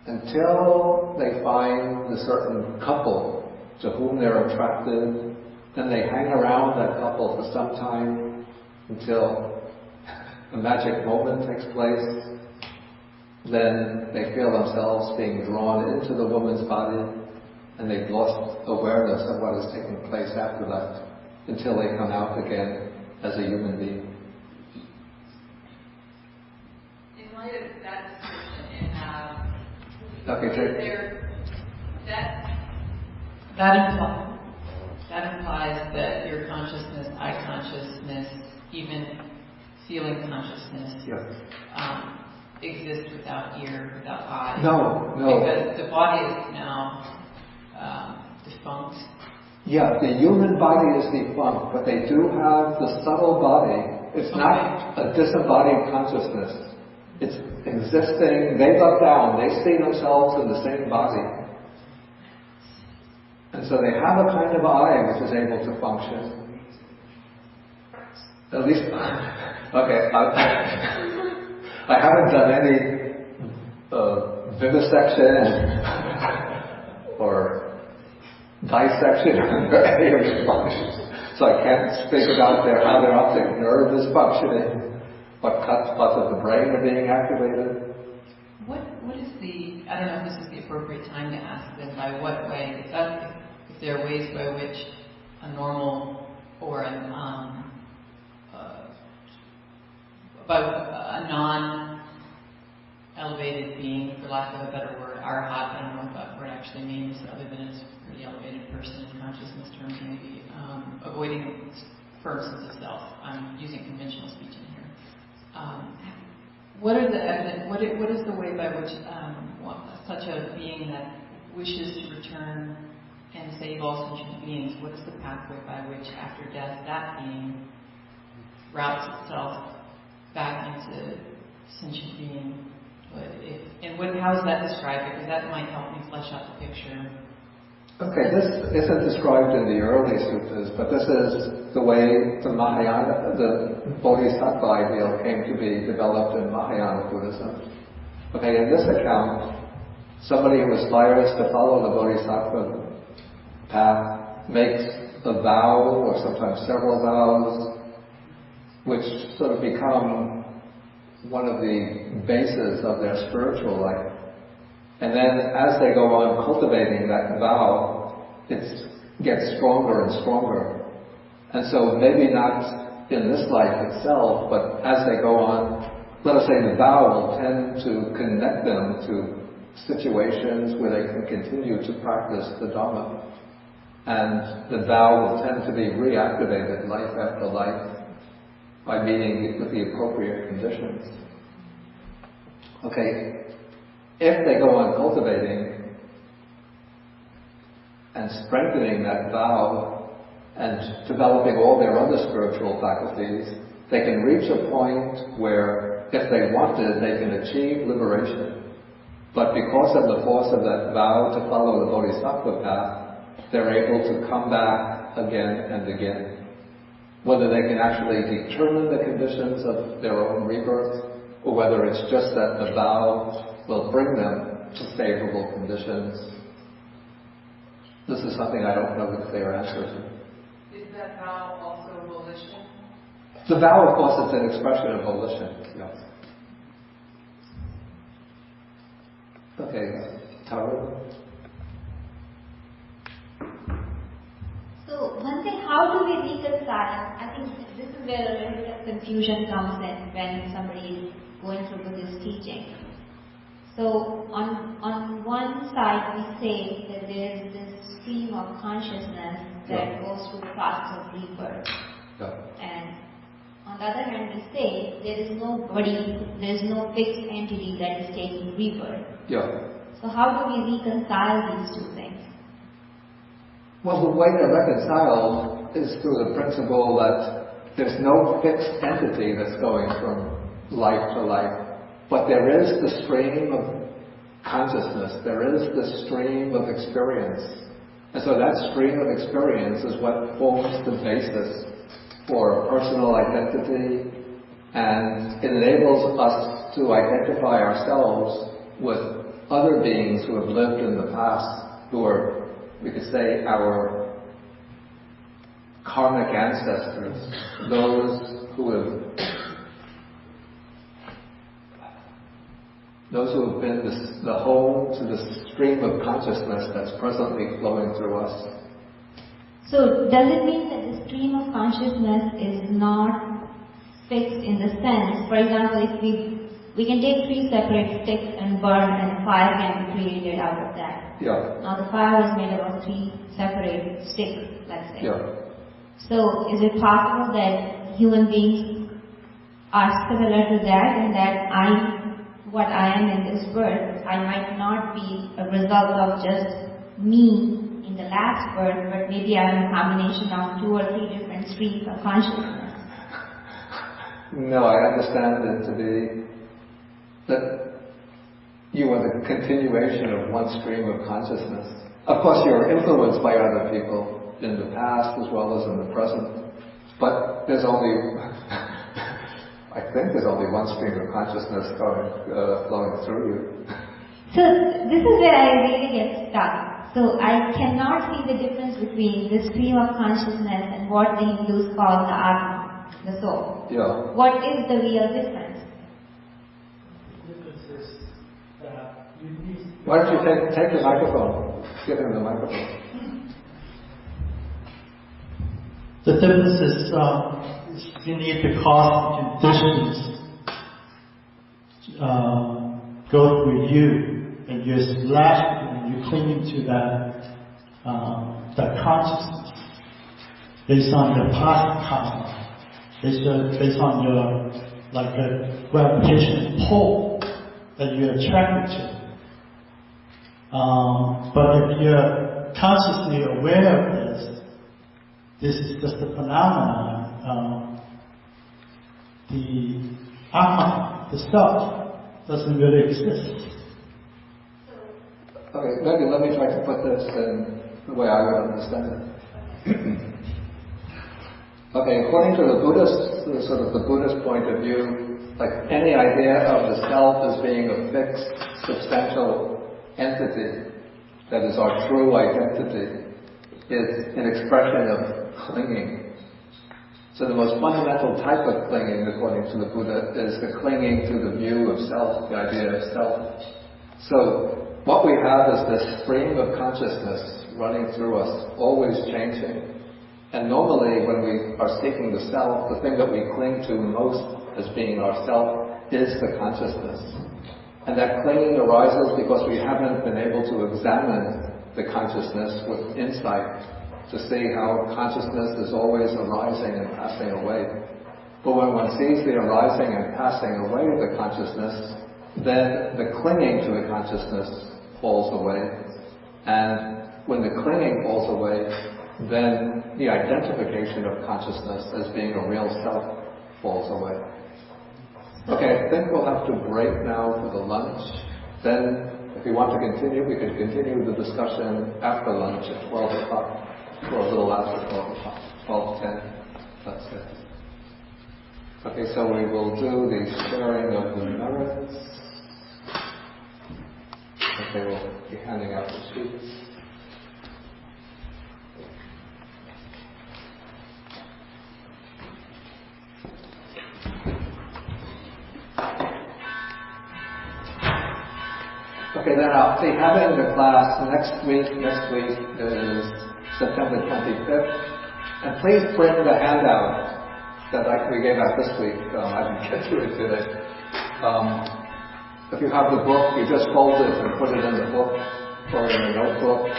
Until they find a certain couple to whom they're attracted, then they hang around that couple for some time until a magic moment takes place. Then they feel themselves being drawn into the woman's body, and they've lost awareness of what is taking place after that until they come out again as a human being. In light of that description, that implies that your consciousness, I consciousness, even feeling consciousness, exists without ear, without eye. No. Because the body is now defunct. Yeah, the human body is defunct, but they do have the subtle body. It's not a disembodied consciousness. It's existing. They look down. They see themselves in the same body. And so they have a kind of eye which is able to function. At least, okay, I haven't done any vivisection or dissection under any of the functions. So I can't speak about how their optic nerve is functioning, what parts of the brain are being activated. What is the, I don't know if this is the appropriate time to ask them, by what way, if there are ways by which a normal or a non-elevated being, for lack of a better word, arhat, I don't know what it actually means, other than it's a pretty elevated person in consciousness terms, maybe, avoiding firm sense of self. I'm using conventional speech in here. What are the evidence? What is the way by which such a being that wishes to return and save all sentient beings? What is the pathway by which, after death, that being routes itself back into sentient being? How is that described? Because that might help me flesh out the picture. Okay, this isn't described in the early suttas, but this is the way the Mahayana, the Bodhisattva ideal came to be developed in Mahayana Buddhism. Okay, in this account, somebody who aspires to follow the Bodhisattva path makes a vow, or sometimes several vows, which sort of become one of the bases of their spiritual life. And then as they go on cultivating that vow, it gets stronger and stronger. And so maybe not in this life itself, but as they go on, let us say the vow will tend to connect them to situations where they can continue to practice the Dhamma. And the vow will tend to be reactivated life after life by meeting with the appropriate conditions. Okay. If they go on cultivating and strengthening that vow and developing all their other spiritual faculties, they can reach a point where, if they wanted, they can achieve liberation. But because of the force of that vow to follow the Bodhisattva path, they're able to come back again and again. Whether they can actually determine the conditions of their own rebirth, or whether it's just that the vow will bring them to favorable conditions. This is something I don't know the clear answer to. Is that vow also volition? The vow, of course, is an expression of volition. Yes. Okay, Tara? So one thing, how do we reconcile? I think this is where a little bit of confusion comes in when somebody is going through Buddhist teaching. So on one side we say that there is this stream of consciousness that goes through paths of rebirth. And On the other hand, we say there is no body, there is no fixed entity that is taking rebirth. Yeah. So how do we reconcile these two things? Well, the way to reconcile is through the principle that there's no fixed entity that's going from life to life, but there is the stream of consciousness, there is the stream of experience. And so that stream of experience is what forms the basis for personal identity and enables us to identify ourselves with other beings who have lived in the past, who are, we could say, our karmic ancestors, those who have been the home to the stream of consciousness that's presently flowing through us. So does it mean that the stream of consciousness is not fixed in the sense, for example, if we can take 3 separate sticks and burn and fire can be created out of that. Yeah. Now the fire was made up of 3 separate sticks, let's say. Yeah. So is it possible that human beings are similar to that, and that what I am in this birth, I might not be a result of just me in the last birth, but maybe I'm a combination of 2 or 3 different streams of consciousness? No, I understand it to be that you are the continuation of one stream of consciousness. Of course, you're influenced by other people in the past as well as in the present, but there's only, I think there's only one stream of consciousness flowing through you. So this is where I really get stuck. So I cannot see the difference between the stream of consciousness and what the Hindus call the Atma, the soul. Yeah. What is the real difference? The difference is that you need... Why don't you take the microphone? Give him the microphone. The difference is you need the cause conditions go through you, and you're lashed and you're clinging to that consciousness based on your past karma, based on your like a gravitational pull that you're attracted to. But if you're consciously aware of this is just a phenomenon. The Atma, the self, doesn't really exist. Okay, maybe let me try to put this in the way I would understand it. Okay, according to the Buddhist, sort of the Buddhist point of view, like any idea of the self as being a fixed, substantial entity that is our true identity is an expression of clinging. So the most fundamental type of clinging, according to the Buddha, is the clinging to the view of self, the idea of self. So what we have is this stream of consciousness running through us, always changing. And normally when we are seeking the self, the thing that we cling to most as being ourself is the consciousness. And that clinging arises because we haven't been able to examine the consciousness with insight to see how consciousness is always arising and passing away. But when one sees the arising and passing away of the consciousness, then the clinging to the consciousness falls away. And when the clinging falls away, then the identification of consciousness as being a real self falls away. Okay, I think we'll have to break now for the lunch. Then, if you want to continue, we could continue the discussion after lunch at 12 o'clock, or a little after 12 o'clock, 12:10, that's it. Okay, so we will do the sharing of the merits. Okay, we'll be handing out the sheets. Okay, then I'll be having the class next week. Next week is September 25th. And please bring the handout that we gave out this week. I didn't get to it today. If you have the book, you just fold it and put it in the book or in the notebook.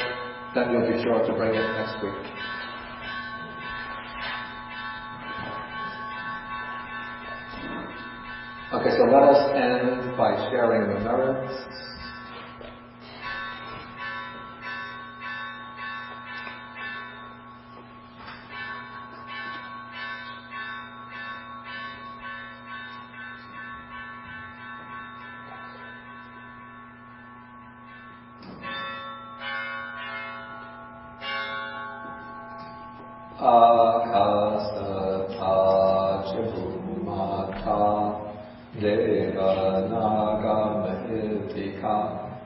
Then you'll be sure to bring it next week. Okay, so let us end by sharing the merits. Akasata Chibumata Deva Naga Mahitika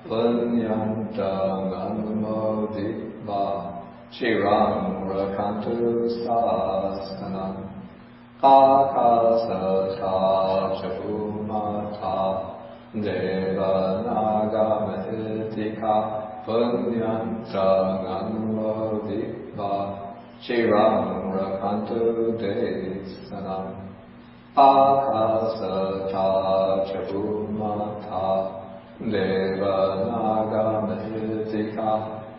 Punyantang Anumodiva Chirang Rakantu Sasanam Akasata Chibumata Deva Naga Mahitika Punyantang Anumodiva Chirang Rakantu Desanam Akasata Chabumata Deva Naga Mahitika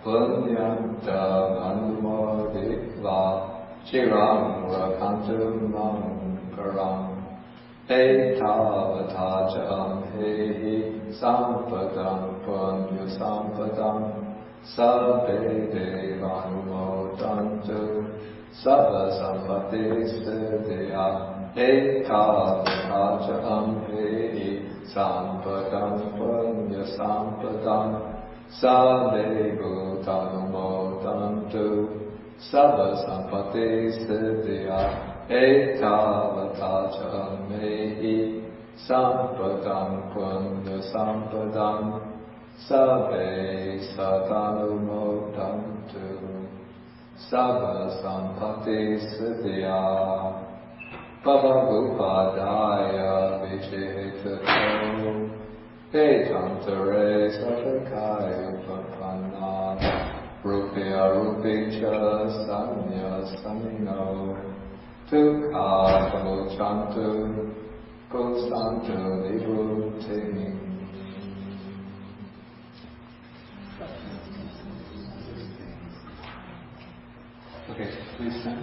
Punyantang Anumodiva Chirang Rakantu Mangaram Etavata Jam Hehi Sampadam Punya Sampadam Sabbe Devanumodantu Sabba Sampati Siddhya Ekavata Amhi Sampadam Punya Sampadam Sabbe Bhutanumodantu Sabba Sampati Siddhya Ekavata Amhi Sampadam Punya Sampadam Sabbe Satanumodantu Sabba Sampati Siddhya Bhavagupadaya Vichetato Etantare Satakaya Papanna Rupya Rupicha Sanya Samino Tukha Pamuchantu Kusantu Nibhutini. Okay, please stand.